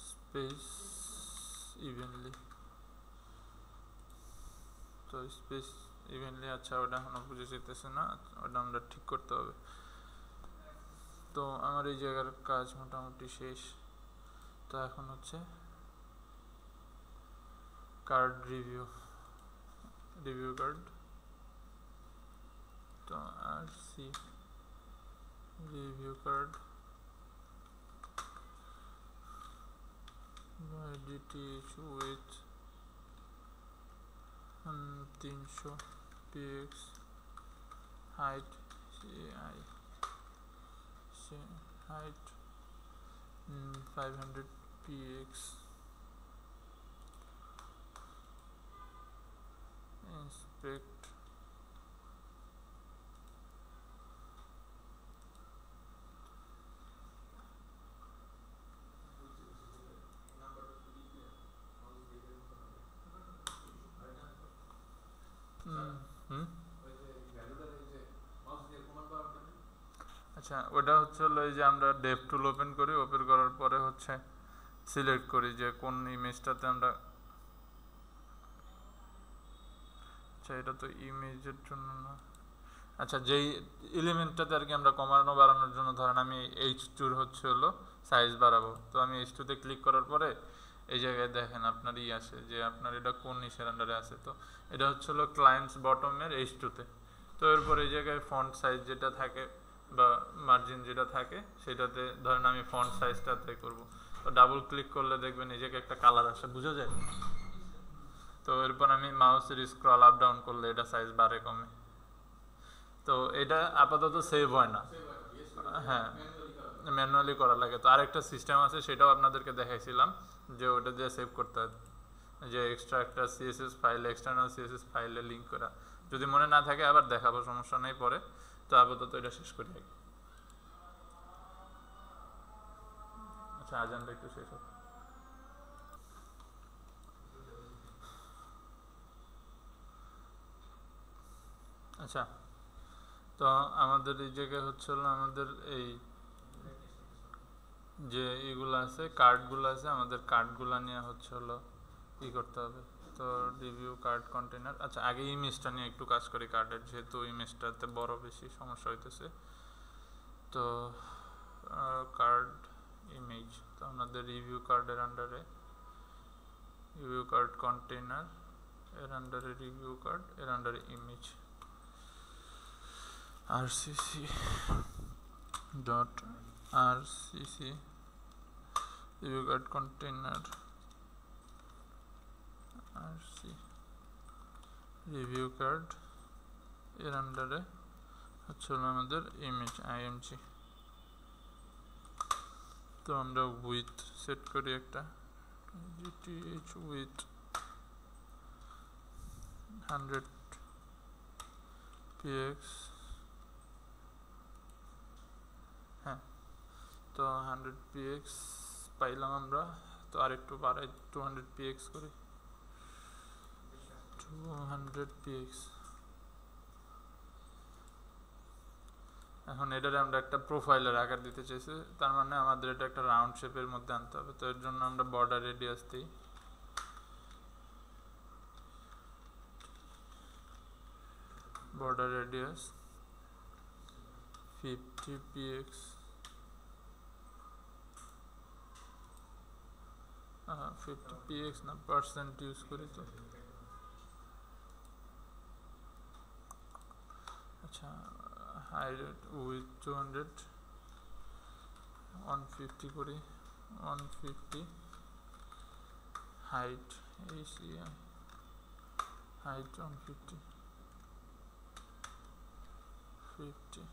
space evenly। তো স্পেস ইভেনলি, আচ্ছা ওটা এখনো বুঝে যেতেছে না, ওটা আমরা ঠিক করতে হবে। তো আমার এই জায়গার কাজ মোটামুটি শেষ। তো এখন হচ্ছে কার্ড রিভিউ কার্ড। তো RC review card DTH with 300 px height height 500 px inspect আচ্ছা ওটা হচ্ছে হলো এই যে আমরা ডেভ টুল ওপেন করার পরে হচ্ছে সিলেক্ট করি যে কোন ইমেজটাতে আমরা, আচ্ছা এটা তো ইমেজের জন্য না, আচ্ছা যেই এলিমেন্টটাতে আর কি আমরা কমানো বাড়ানোর জন্য ধরেন আমি H2 হচ্ছে হলো সাইজ বাড়াবো, তো আমি H2 তে ক্লিক করার পরে এই জায়গায় দেখেন আপনার আসে যে আপনার এটা কোন ইসের আন্ডারে আছে। তো এটা হচ্ছে হলো ক্লায়েন্টস বটমের H2 তে। তো এরপর এই জায়গায় ফন্ট সাইজ যেটা থাকে বা মার্জিন যেটা থাকে সেটাতে ধরেন আমি ফন্ট সাইজটাতে করব। তো ডাবল ক্লিক করলে দেখবেন এই জায়গায় একটা কালার আসে, বোঝা যায়। তো এরপর আমি মাউসের স্ক্রল আপ ডাউন করলে এটা সাইজ বাড়ে কমে। তো এটা আপাতত সেভ হয় না, হ্যাঁ ম্যানুয়ালি করা লাগে। তো আরেকটা সিস্টেম আছে সেটাও আপনাদেরকে দেখাইছিলাম যে ওটা দিয়ে সেভ করতে হয়, যে এক্সট্রা একটা CSS ফাইল এক্সটার্নাল CSS ফাইলে লিঙ্ক করা। যদি মনে না থাকে আবার দেখাবো, সমস্যা নেই পরে। তো আপাতত এটা শেষ করি আগে। আচ্ছা আজানটা একটু শেষ হোক। আচ্ছা তো আমাদের এই জায়গায় হচ্ছে হলো আমাদের এই যে এগুলো আছে কার্ডগুলো আছে, আমাদের কার্ডগুলো নিয়ে হচ্ছে হলো কি করতে হবে। তো রিভিউ কার্ড কন্টেনার, আচ্ছা আগে ইমেজটা নিয়ে একটু কাজ করি কার্ডের, যেহেতু ইমেজটাতে বড় বেশি সমস্যা হইতেছে। তো কার্ড ইমেজ, তো আমাদের রিভিউ কার্ডের আন্ডারে রিভিউ কার্ড কন্টেনার, এর আন্ডারে রিভিউ কার্ড, এর আন্ডারে image RCC dot RCC review card container RC review card, এর আন্ডারে হচ্ছে হলো আমাদের ইমেজ IMG। তো আমরা উইথ সেট করি একটা DTH উইথ 100 px, হ্যাঁ তো 100 px পাইলাম আমরা। তো আরেকটু বাড়াই 200 px করি, 200 px। এখন এটারে আমরা একটা প্রোফাইলের আকার দিতে চাইছি, তার মানে আমাদের এটা একটা রাউন্ড শেপের মধ্যে আনতে হবে। তো এর জন্য আমরা বর্ডার রেডিয়াস দিই, border radius 50 px, 50 px না পার্সেন্ট ইউজ করি। তো আচ্ছা হাইট উইথ 200 150 করি, 150 height ACI height 150 50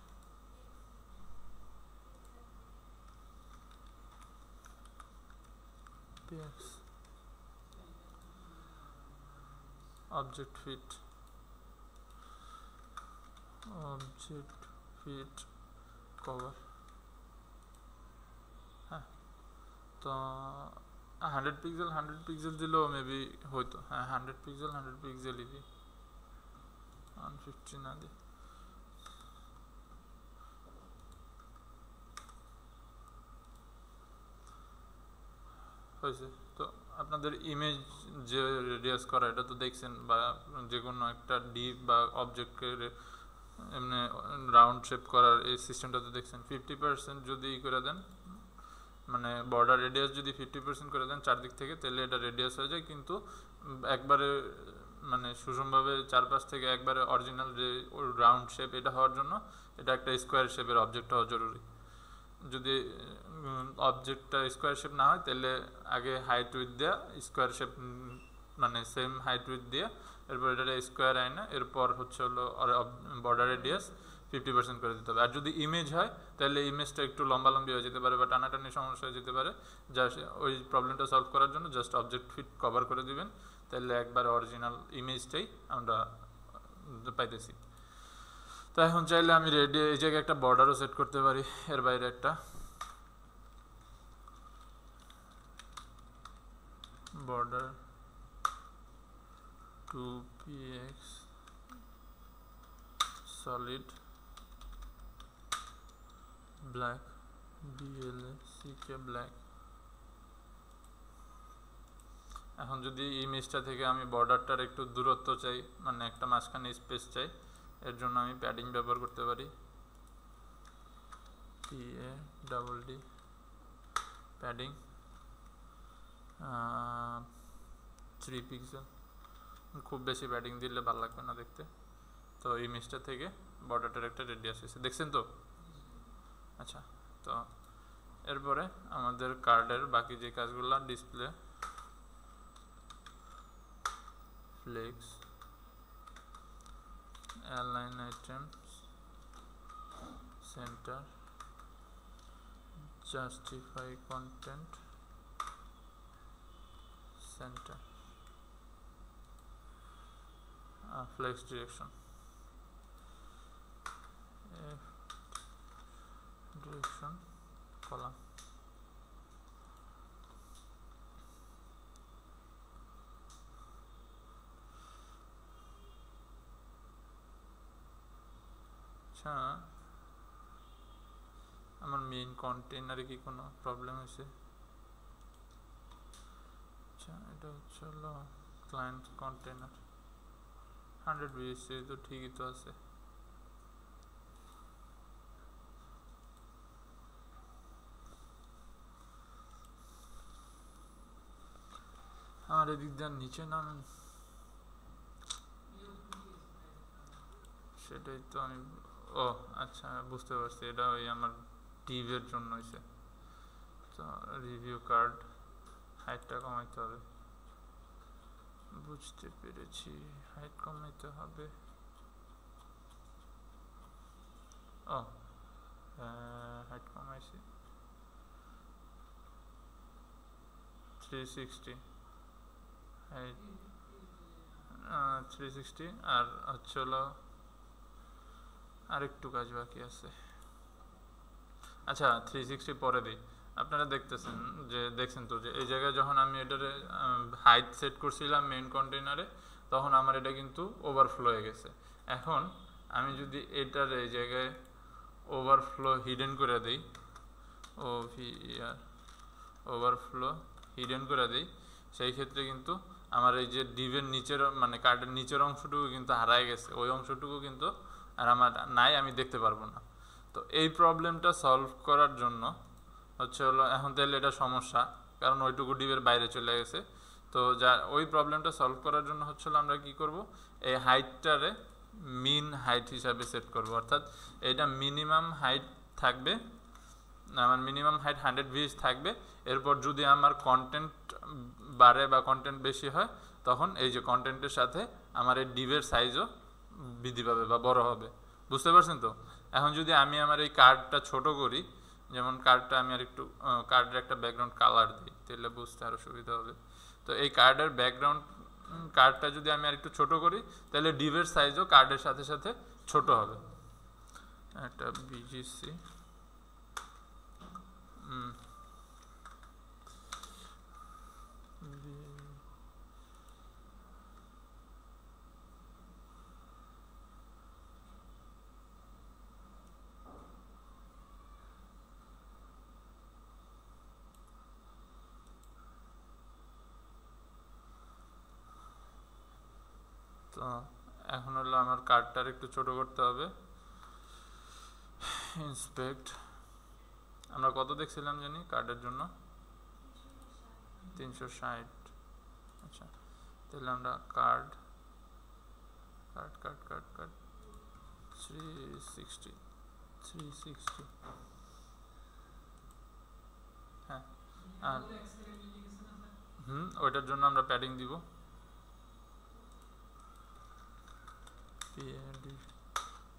px, object fit cover, হ্যাঁ তো 100 পিক্সেল দিলেও মেবি হয়তো, হ্যাঁ 100 পিক্সেলই দিই, 150 না দিই। হয়েছে। তো আপনাদের ইমেজ যে রেডিয়াস করা এটা তো দেখছেন, বা যে কোনো একটা ডিপ বা অবজেক্টকে এমনি রাউন্ড শেপ করার এই সিস্টেমটা তো দেখছেন 50% যদি করে দেন মানে বর্ডার রেডিয়াস যদি 50% করে দেন চারদিক থেকে তাহলে এটা রেডিয়াস হয়ে যায়, কিন্তু একবারে মানে সুষমভাবে চারপাশ থেকে একবারে অরিজিনাল যে রাউন্ড শেপ এটা হওয়ার জন্য এটা একটা স্কোয়ার শেপের অবজেক্ট হওয়া জরুরি। যদি অবজেক্টটা স্কোয়ার শেপ না হয় তাহলে আগে হাইট উইথ দেওয়া স্কোয়ার শেপ মানে সেম হাইট উইথ দিয়ে এরপর এটা স্কোয়ার আয় না, এরপর হচ্ছে হলো বর্ডার রেডিয়াস 50% করে দিতে হবে। আর যদি ইমেজ হয় তাহলে ইমেজটা একটু লম্বালম্বি হয়ে যেতে পারে বা টানাটানি সমস্যা হয়ে যেতে পারে, যা ওই প্রবলেমটা সলভ করার জন্য জাস্ট অবজেক্ট ফিট কভার করে দিবেন, তাহলে একবার অরিজিনাল ইমেজটাই আমরা পাইতেছি। তো এখন চাইলে আমি রেডি এই জায়গায় একটা বর্ডারও সেট করতে পারি, এর বাইরে একটা border 2px solid black black। এখন যদি ইমেজটা থেকে আমি বর্ডারটার একটু দূরত্ব চাই মানে একটা মাঝখানে স্পেস চাই, এর জন্য আমি প্যাডিং ব্যবহার করতে পারি, PADD প্যাডিং 3 পিক্সেল। খুব বেশি প্যাডিং দিলে ভালো লাগবে না দেখতে। তো ইমেজটা থেকে বর্ডারটার একটা রেডিয়াস হয়েছে, দেখছেন তো? আচ্ছা, তো এরপরে আমাদের কার্ডের বাকি যে কাজগুলো display flex align items center justify content center flex direction direction column. আচ্ছা, আমার মেইন কন্টেইনারে কি কোনো প্রবলেম হয়েছে? আচ্ছা, এটা হচ্ছে হলো ক্লায়েন্ট কন্টেইনার 100 BSC, তো ঠিকই তো আছে। আমার এদিক দিয়ে নিচে নামেন, সেটাই তো আমি ও আচ্ছা বুঝতে পারছি, এটা ওই আমার টিভির জন্য হয়েছে। তো রিভিউ কার্ড হাইটটা কমাইতে হবে, বুঝতে পেরেছি, হাইট কমাইতে হবে। ও হাইট কমাইছি 360 হাইট 360, আর হচ্ছে হলো আরেকটু কাজ বাকি আছে। আচ্ছা 360 পরে দিই। আপনারা দেখছেন তো যে এই জায়গায় যখন আমি এটার হাইট সেট করছিলাম মেইন কন্টেইনারে, তখন আমার এটা কিন্তু ওভারফ্লো হয়ে গেছে। এখন আমি যদি এটার এই জায়গায় ওভারফ্লো হিডেন করে দিই, ওভারফ্লো হিডেন করে দিই, সেই ক্ষেত্রে কিন্তু আমার এই যে ডিভের নিচের মানে কার্ডের নিচের অংশটুকু কিন্তু হারায় গেছে, ওই অংশটুকু কিন্তু আর আমার নাই, আমি দেখতে পারবো না। তো এই প্রবলেমটা সলভ করার জন্য হচ্ছে হলো এখন তাহলে এটা সমস্যা, কারণ ওইটুকু ডিবের বাইরে চলে গেছে। তো যা ওই প্রবলেমটা সলভ করার জন্য হচ্ছে হলো আমরা কি করব, এই হাইটটারে মিন হাইট হিসাবে সেট করব, অর্থাৎ এটা মিনিমাম হাইট থাকবে, আমার মিনিমাম হাইট 100 VH থাকবে। এরপর যদি আমার কন্টেন্ট বাড়ে বা কন্টেন্ট বেশি হয়, তখন এই যে কন্টেন্টের সাথে আমার এই ডিবের সাইজও বৃদ্ধি পাবে বা বড় হবে, বুঝতে পারছেন তো? এখন যদি আমি আমার এই কার্ডটা ছোট করি, যেমন কার্ডটা আমি আর একটু কার্ডের একটা ব্যাকগ্রাউন্ড কালার দিই, তাহলে বুঝতে আরও সুবিধা হবে। তো এই কার্ডের ব্যাকগ্রাউন্ড কার্ডটা যদি আমি আর একটু ছোট করি, তাহলে ডিবের সাইজও কার্ডের সাথে সাথে ছোট হবে। একটা BGC তো এখন হলো আমার কার্ডটার একটু ছোট করতে হবে, ইন্সপেক্ট আমরা কত দেখছিলাম জানি কার্ডের জন্য 360। আচ্ছা তাহলে আমরা card card card card card 360 360 হ্যাঁ আর ওইটার জন্য আমরা প্যাডিং দিব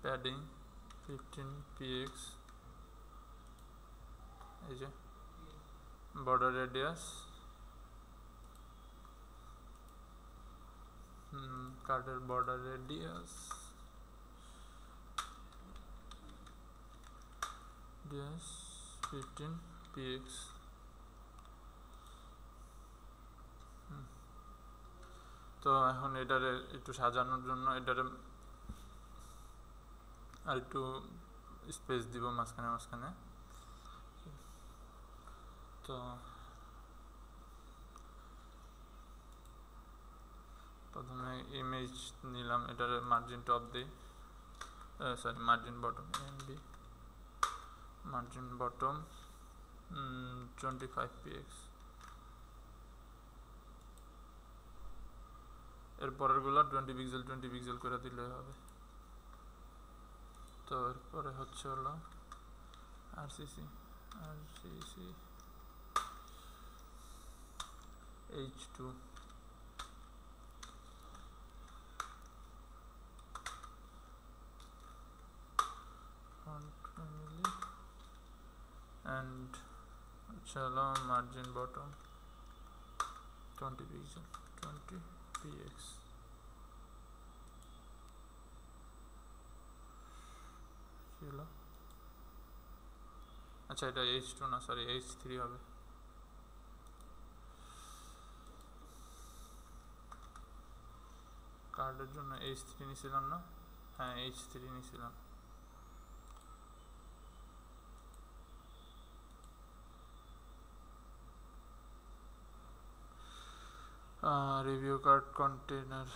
প্যাডিং 15 px এই যে বর্ডার রেডিয়াস কার্ডের বর্ডার রেডিয়াস 15 px তো এখন এটারে একটু সাজানোর জন্য এটারে আর একটু স্পেস দিব মাঝখানে মাঝখানে তো প্রথমে ইমেজ নিলাম এটার মার্জিন টপ দিই sorry margin bottom MB margin bottom 25 px এরপরেরগুলো 20 pixel করে দিলে হবে তো এরপরে হচ্ছে হলো RCC H2 font family and হচ্ছে হলো margin bottom 20 pixel 20 px হলো আচ্ছা এটা H2 না সরি H3 হবে কার্ডের জন্য H3 নিছিলাম না হ্যাঁ H3 নিছিলাম রিভিউ কার্ড কন্টেনার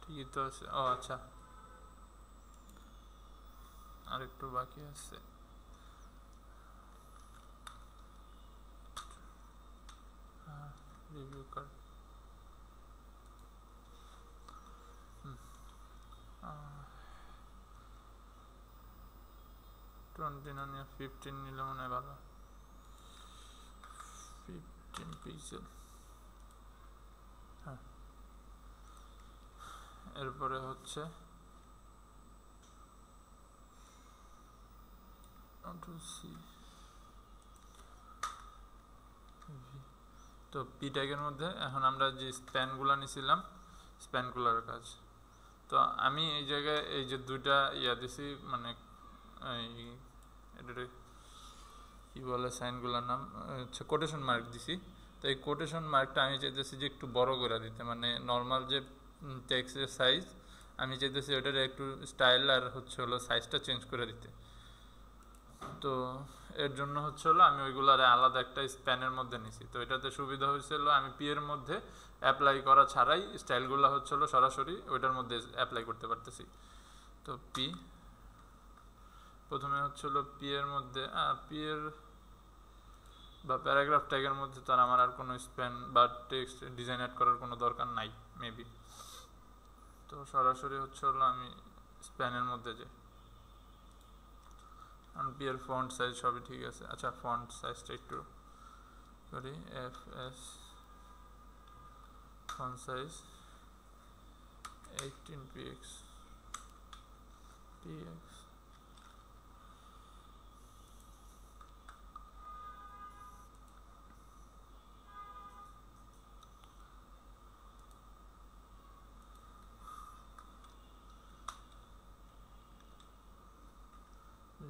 ঠিকই তো আছে ও আচ্ছা আর একটু বাকি আছে রিভিউ কার্ড টোয়েন্টি না নিয়ে 15 নিলে মনে হয় ভালো 15 পিক্সেল হ্যাঁ এরপরে হচ্ছে তো পি ট্যাগের মধ্যে এখন আমরা যে স্প্যানগুলো নিছিলাম স্প্যানগুলোর কাজ তো আমি এই জায়গায় এই যে দুইটা দিছি মানে এই এটারে কি বলে সাইনগুলোর নাম হচ্ছে কোটেশন মার্ক দিছি তো এই কোটেশন মার্কটা আমি চাইতেছি যে একটু বড় করে দিতে মানে নর্মাল যে টেক্সটের সাইজ আমি চাইতেছি ওটার একটু স্টাইল আর হচ্ছে হলো সাইজটা চেঞ্জ করে দিতে তো এর জন্য হচ্ছে হলো আমি ওইগুলার আলাদা একটা স্প্যানের মধ্যে নিছি তো এটাতে সুবিধা হয়েছিল আমি পি এর মধ্যে অ্যাপ্লাই করা ছাড়াই স্টাইলগুলো হচ্ছে হলো সরাসরি ওইটার মধ্যে অ্যাপ্লাই করতে পারতেছি তো পি প্রথমে হচ্ছে হলো পি এর মধ্যে পি এর বা প্যারাগ্রাফ ট্যাগের মধ্যে তার আমার আর কোনো স্প্যান বা টেক্সট ডিজাইন অ্যাড করার কোনো দরকার নাই মেবি তো সরাসরি হচ্ছে হলো আমি স্প্যানের মধ্যে যাই পি এর ফন্ট সাইজ সবই ঠিক আছে আচ্ছা ফন্ট সাইজটা একটু করি FS font size 18 px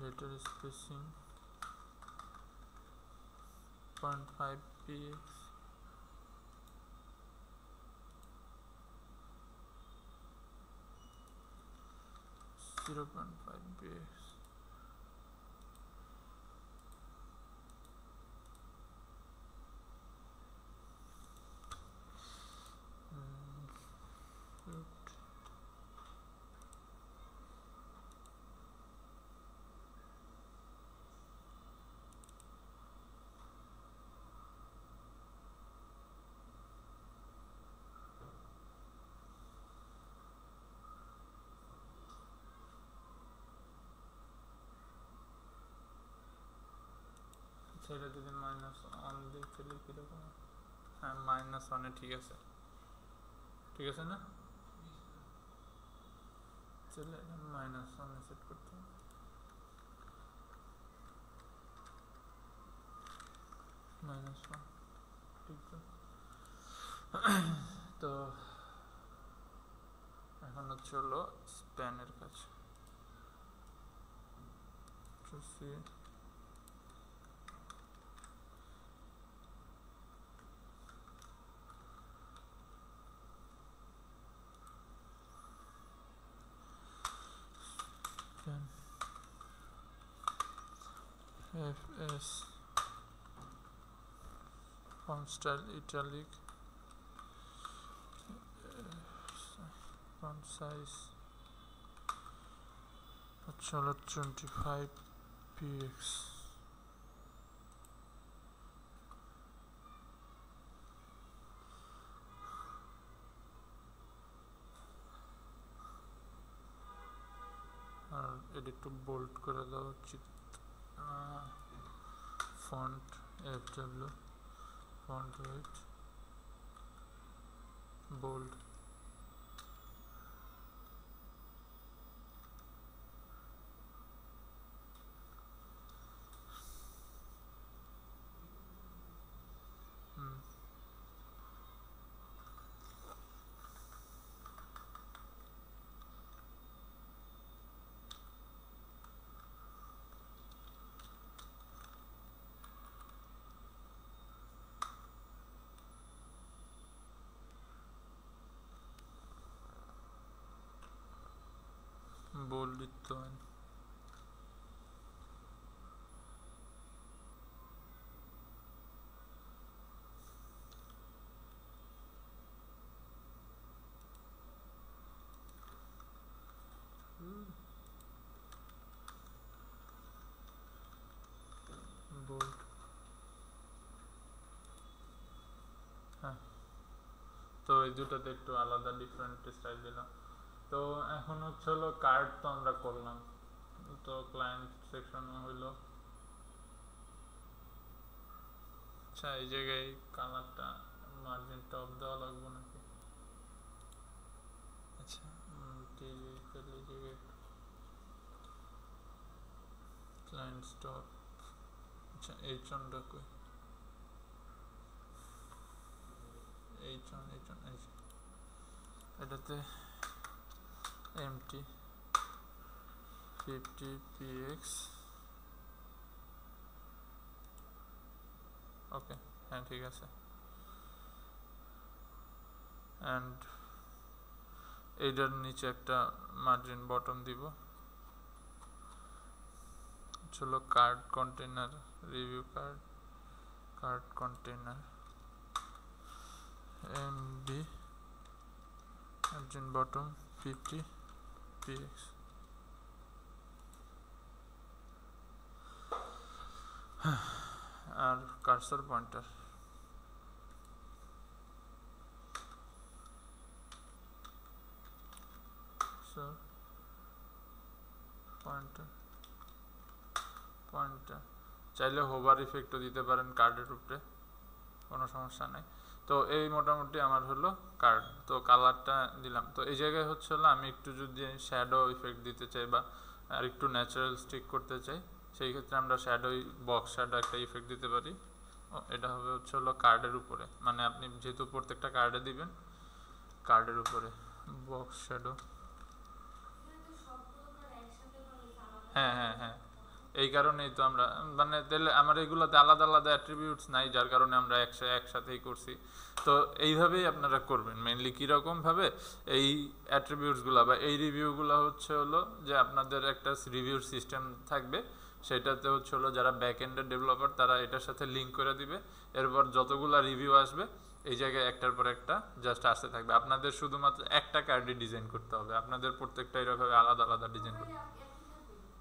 letter spacing 0.5 px 0.5 px সেটা যদি -1 দিয়ে ফেলি কীরকম? হ্যাঁ -1-এ ঠিক আছে, ঠিক আছে না? চলে -1-এ সেট করতে হবে। -1 ঠিক তো। তো এখন হচ্ছে হলো স্প্যানের কাজ। FS font style italic, font size হচ্ছে হলো 25 px। আর এটা একটু বোল্ড করে দেওয়া উচিত। Font FW, font weight bold. बोल दिते हैं बोल्ड। हाँ তো এই দুটোতে একটু আলাদা ডিফারেন্ট স্টাইল দিলাম। তো এখন হচ্ছে হলো কার্ড তো আমরা করলাম, তো ক্লায়েন্ট সেকশন হইলো। আচ্ছা এই জায়গায় কালারটা মার্জিন টপ দেওয়া লাগবে নাকি? আচ্ছা ক্লায়েন্ট স্টপ। আচ্ছা H1 কই? H1 এটাতে empty 50 px। ওকে হ্যাঁ ঠিক আছে। অ্যান্ড এইটার নিচে একটা মার্জিন বটম দিব। চলো card container review card container MB margin bottom 50 px। আর কার্সর পয়েন্টার পয়েন্টার চাইলে হোভার ইফেক্টও দিতে পারেন কার্ডের উপরে, কোনো সমস্যা নেই। তো এই মোটামুটি আমার হলো কার্ড। তো কালারটা দিলাম। তো এই জায়গায় হচ্ছে হলো আমি একটু যদি শ্যাডো ইফেক্ট দিতে চাই বা আর একটু ন্যাচারাল স্টিক করতে চাই, সেই ক্ষেত্রে আমরা শ্যাডো বক্স শ্যাডো একটা ইফেক্ট দিতে পারি। এটা হবে হচ্ছে হলো কার্ডের উপরে, মানে আপনি যেহেতু প্রত্যেকটা কার্ডে দিবেন কার্ডের উপরে বক্স শ্যাডো। হ্যাঁ হ্যাঁ হ্যাঁ এই কারণেই তো আমরা মানে তাহলে আমার এগুলোতে আলাদা আলাদা অ্যাট্রিবিউটস নাই, যার কারণে আমরা একসাথেই করছি। তো এইভাবেই আপনারা করবেন মেইনলি। কীরকমভাবে এই অ্যাট্রিবিউটসগুলো বা এই রিভিউগুলো হচ্ছে হলো যে আপনাদের একটা রিভিউর সিস্টেম থাকবে, সেটাতে হচ্ছে হলো যারা ব্যাক এন্ডের ডেভেলপার তারা এটার সাথে লিঙ্ক করে দিবে। এরপর যতগুলা রিভিউ আসবে এই জায়গায় একটার পর একটা জাস্ট আসতে থাকবে। আপনাদের শুধুমাত্র একটা কার্ডই ডিজাইন করতে হবে, আপনাদের প্রত্যেকটা এরকম আলাদা আলাদা ডিজাইন করতে হবে।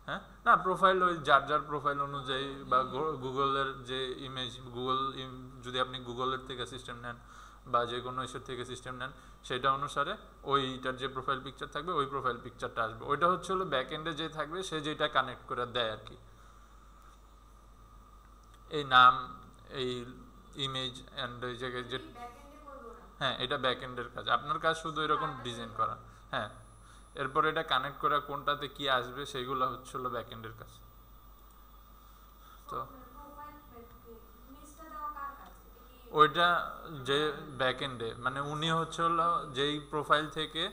হ্যাঁ না প্রোফাইল ওই যার প্রোফাইল অনুযায়ী বা গুগলের যে ইমেজ যদি আপনি গুগলের থেকে সিস্টেম নেন বা যে কোনো ইসের থেকে সিস্টেম নেন সেটা অনুসারে ওইটার যে প্রোফাইল পিকচার থাকবে ওই প্রোফাইল পিকচারটা আসবে। ওইটা হচ্ছে হলো ব্যাক এন্ডে যে থাকবে সে যেটা কানেক্ট করে দেয় আর কি। এই নাম, এই ইমেজ অ্যান্ড এই জায়গায় যে, হ্যাঁ এটা ব্যাক এন্ডের কাজ, আপনার কাজ শুধু এরকম ডিজাইন করা। হ্যাঁ, এরপর এটা কানেক্ট করা, কোনটাতে কি আসবে সেইগুলো হচ্ছিল ব্যাক এন্ডের কাজ। তো ওইটা যে ব্যাক এন্ডে মানে উনি হচ্ছে হলো যেই প্রোফাইল থেকে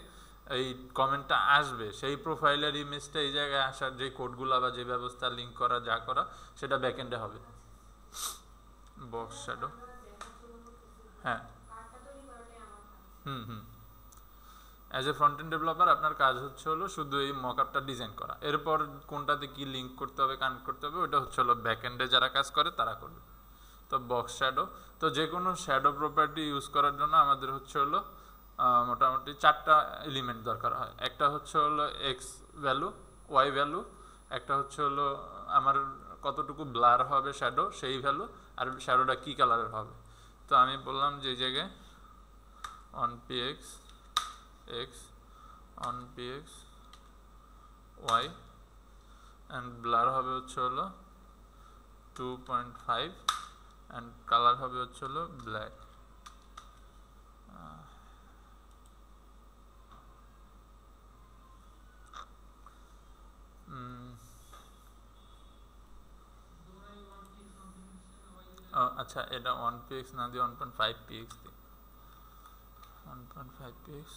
এই কমেন্টটা আসবে সেই প্রোফাইলের ইমেজটা এই জায়গায় আসার যে কোডগুলো বা যে ব্যবস্থা লিঙ্ক করা যা করা সেটা ব্যাক এন্ডে হবে। বক্স শ্যাডো, হ্যাঁ হুম। As a front end developer আপনার কাজ হচ্ছে হলো শুধু এই মকআপটা ডিজাইন করা, এরপর কোনটাতে কি লিঙ্ক করতে হবে কানেক্ট করতে হবে ওটা হচ্ছে হলো ব্যাক এন্ডে যারা কাজ করে তারা করবে। তো বক্স শ্যাডো, তো যে কোনো শ্যাডো প্রপার্টি ইউজ করার জন্য আমাদের হচ্ছে হলো মোটামুটি 4টা এলিমেন্ট দরকার হয়। একটা হচ্ছে হলো এক্স ভ্যালু, ওয়াই ভ্যালু, একটা হচ্ছে হলো আমার কতটুকু ব্লার হবে শ্যাডো সেই ভ্যালু, আর শ্যাডোটা কী কালারের হবে। তো আমি বললাম যে জায়গায় on px x on px y and blur হবে হচ্ছে হলো 2.5 and color হবে হচ্ছে হলো black। আচ্ছা এটা 1px না দিয়ে 1.5px দিই, 1.5px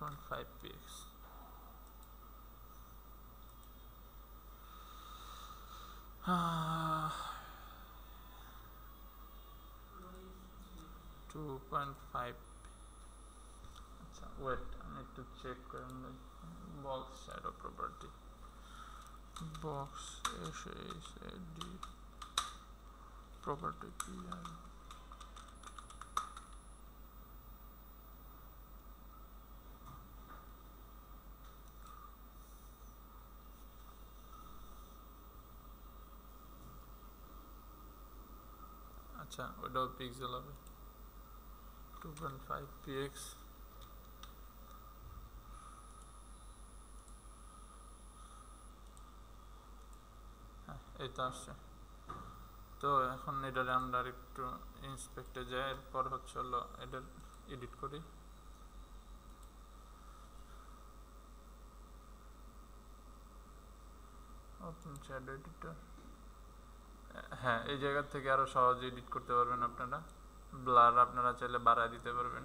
1.5px 2.5। আচ্ছা ওয়েট আমি একটু চেক করে নিই। Box shadow property, box এসএডি property কি আছে? আচ্ছা ওটাও পিক্সেল হবে 2.5px। হ্যাঁ এই তো আসছে। তো এখন এটারে আমরা একটু ইন্সপেক্টে যাই, এরপর হচ্ছে হলো এটার এডিট করি। ওপেন শ্যাডো এডিটর, হ্যাঁ এই জায়গা থেকে আরো সহজে এডিট করতে পারবেন আপনারা। ব্লার আপনারা চাইলে বাড়ায় দিতে পারবেন,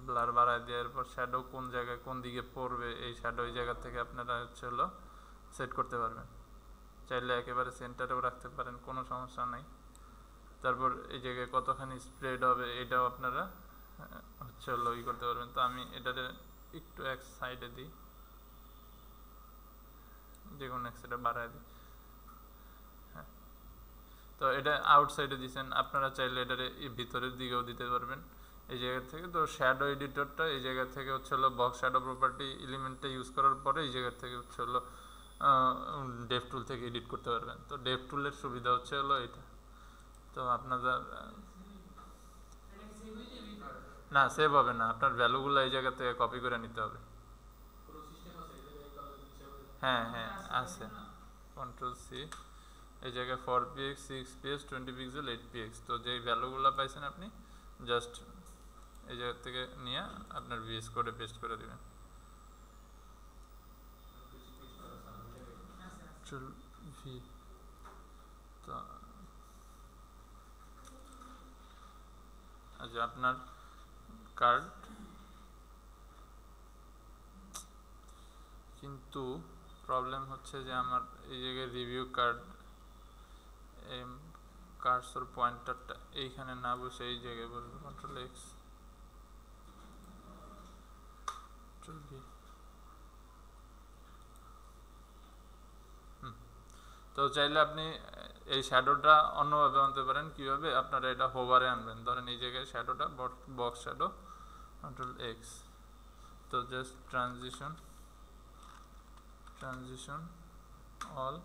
ব্লার বাড়ায় দেওয়ার পর শ্যাডো কোন জায়গায় কোন দিকে পড়বে এই শ্যাডো এই জায়গা থেকে আপনারা হচ্ছে হলো সেট করতে পারবেন। চাইলে একেবারে সেন্টারেও রাখতে পারেন, কোনো সমস্যা নাই। তারপর এই জায়গায় কতখানি স্প্রেড হবে এটাও আপনারা হচ্ছে হলো ই করতে পারবেন। তো আমি এটাতে একটু এক সাইডে দিই, যে কোনো এক সাইডে বাড়ায় দিই। হ্যাঁ তো এটা আউটসাইডে দিচ্ছেন, আপনারা চাইলে এটারে ভিতরের দিকেও দিতে পারবেন এই জায়গা থেকে। তো শ্যাডো এডিটরটা এই জায়গা থেকে হচ্ছে হলো বক্স শ্যাডো প্রপার্টি এলিমেন্টটা ইউজ করার পরে এই জায়গা থেকে হচ্ছে হলো ডেভ টুল থেকে এডিট করতে পারবেন। তো ডেভ টুলের সুবিধা হচ্ছে হলো এটা। তো আপনাদের না সেভ হবে না, আপনার ভ্যালুগুলো এই জায়গা থেকে কপি করে নিতে হবে। হ্যাঁ হ্যাঁ আছে, কন্ট্রোল সি, এই জায়গায় 4px 6px 20 পিক্সেল 8px। তো যেই ভ্যালুগুলো পাইছেন আপনি জাস্ট এই জায়গা থেকে নিয়ে আপনার ভিএস কোডে পেস্ট করে দিবেন। ভি তো আচ্ছা আপনার কার্ড, কিন্তু প্রবলেম হচ্ছে যে আমার এই জায়গায় রিভিউ কার্ড কার্সর পয়েন্টারটা এইখানে না বসে এই জায়গায় বসবে, কন্ট্রোল এক্স কন্ট্রোল ভি। তো চাইলে আপনি এই শ্যাডোটা অন্যভাবে আনতে পারেন। কীভাবে? আপনারা এটা হোভারে আনবেন, ধরেন এই জায়গায় শ্যাডোটা বক্স শ্যাডো কন্ট্রোল এক্স, তো জাস্ট ট্রানজিশন অল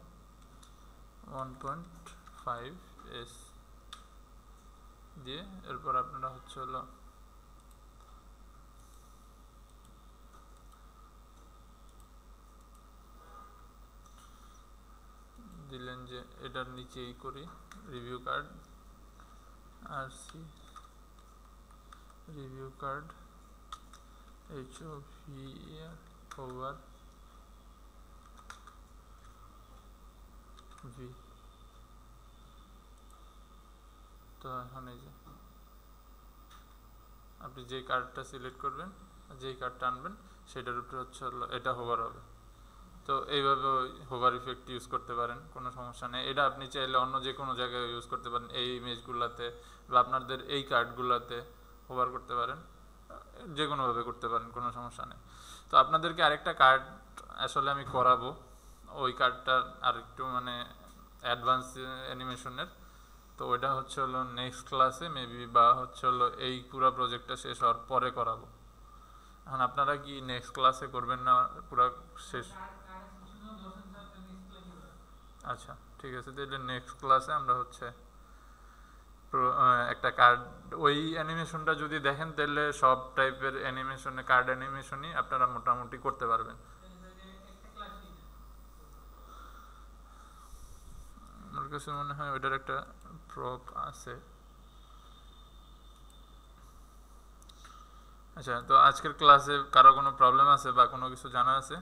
1.5s দিয়ে এরপর আপনারা হচ্ছে হলো ধরেন যে এটার নিচেই করি review card RC review card HOVR over V. তো এখন এই যে আপনি যেই কার্ডটা সিলেক্ট করবেন যেই কার্ডটা আনবেন সেটার উপরে হচ্ছে এটা হোভার হবে। তো এইভাবে হোভার ইফেক্ট ইউজ করতে পারেন, কোনো সমস্যা নেই। এটা আপনি চাইলে অন্য যে কোনো জায়গায় ইউজ করতে পারেন, এই ইমেজগুলোতে বা আপনাদের এই কার্ডগুলোতে হোভার করতে পারেন, যে কোনোভাবে করতে পারেন, কোনো সমস্যা নেই। তো আপনাদেরকে আরেকটা কার্ড আসলে আমি করাবো, ওই কার্ডটা আর একটু মানে অ্যাডভান্স অ্যানিমেশনের। তো ওইটা হচ্ছে হলো নেক্সট ক্লাসে মেবি বা হচ্ছে হলো এই পুরো প্রজেক্টটা শেষ হওয়ার পরে করাবো। এখন আপনারা কি নেক্সট ক্লাসে করবেন না পুরো শেষ? আচ্ছা ঠিক আছে, তাহলে নেক্সট ক্লাসে আমরা হচ্ছে একটা কার্ড ওই অ্যানিমেশনটা যদি দেখেন তাহলে সব টাইপের অ্যানিমেশনে কার্ড অ্যানিমেশনই আপনারা মোটামুটি করতে পারবেন। আমার কাছে মনে হয় ওইটার একটা প্রপ আছে। আচ্ছা, তো আজকের ক্লাসে কারো কোনো প্রবলেম আছে বা কোনো কিছু জানা আছে?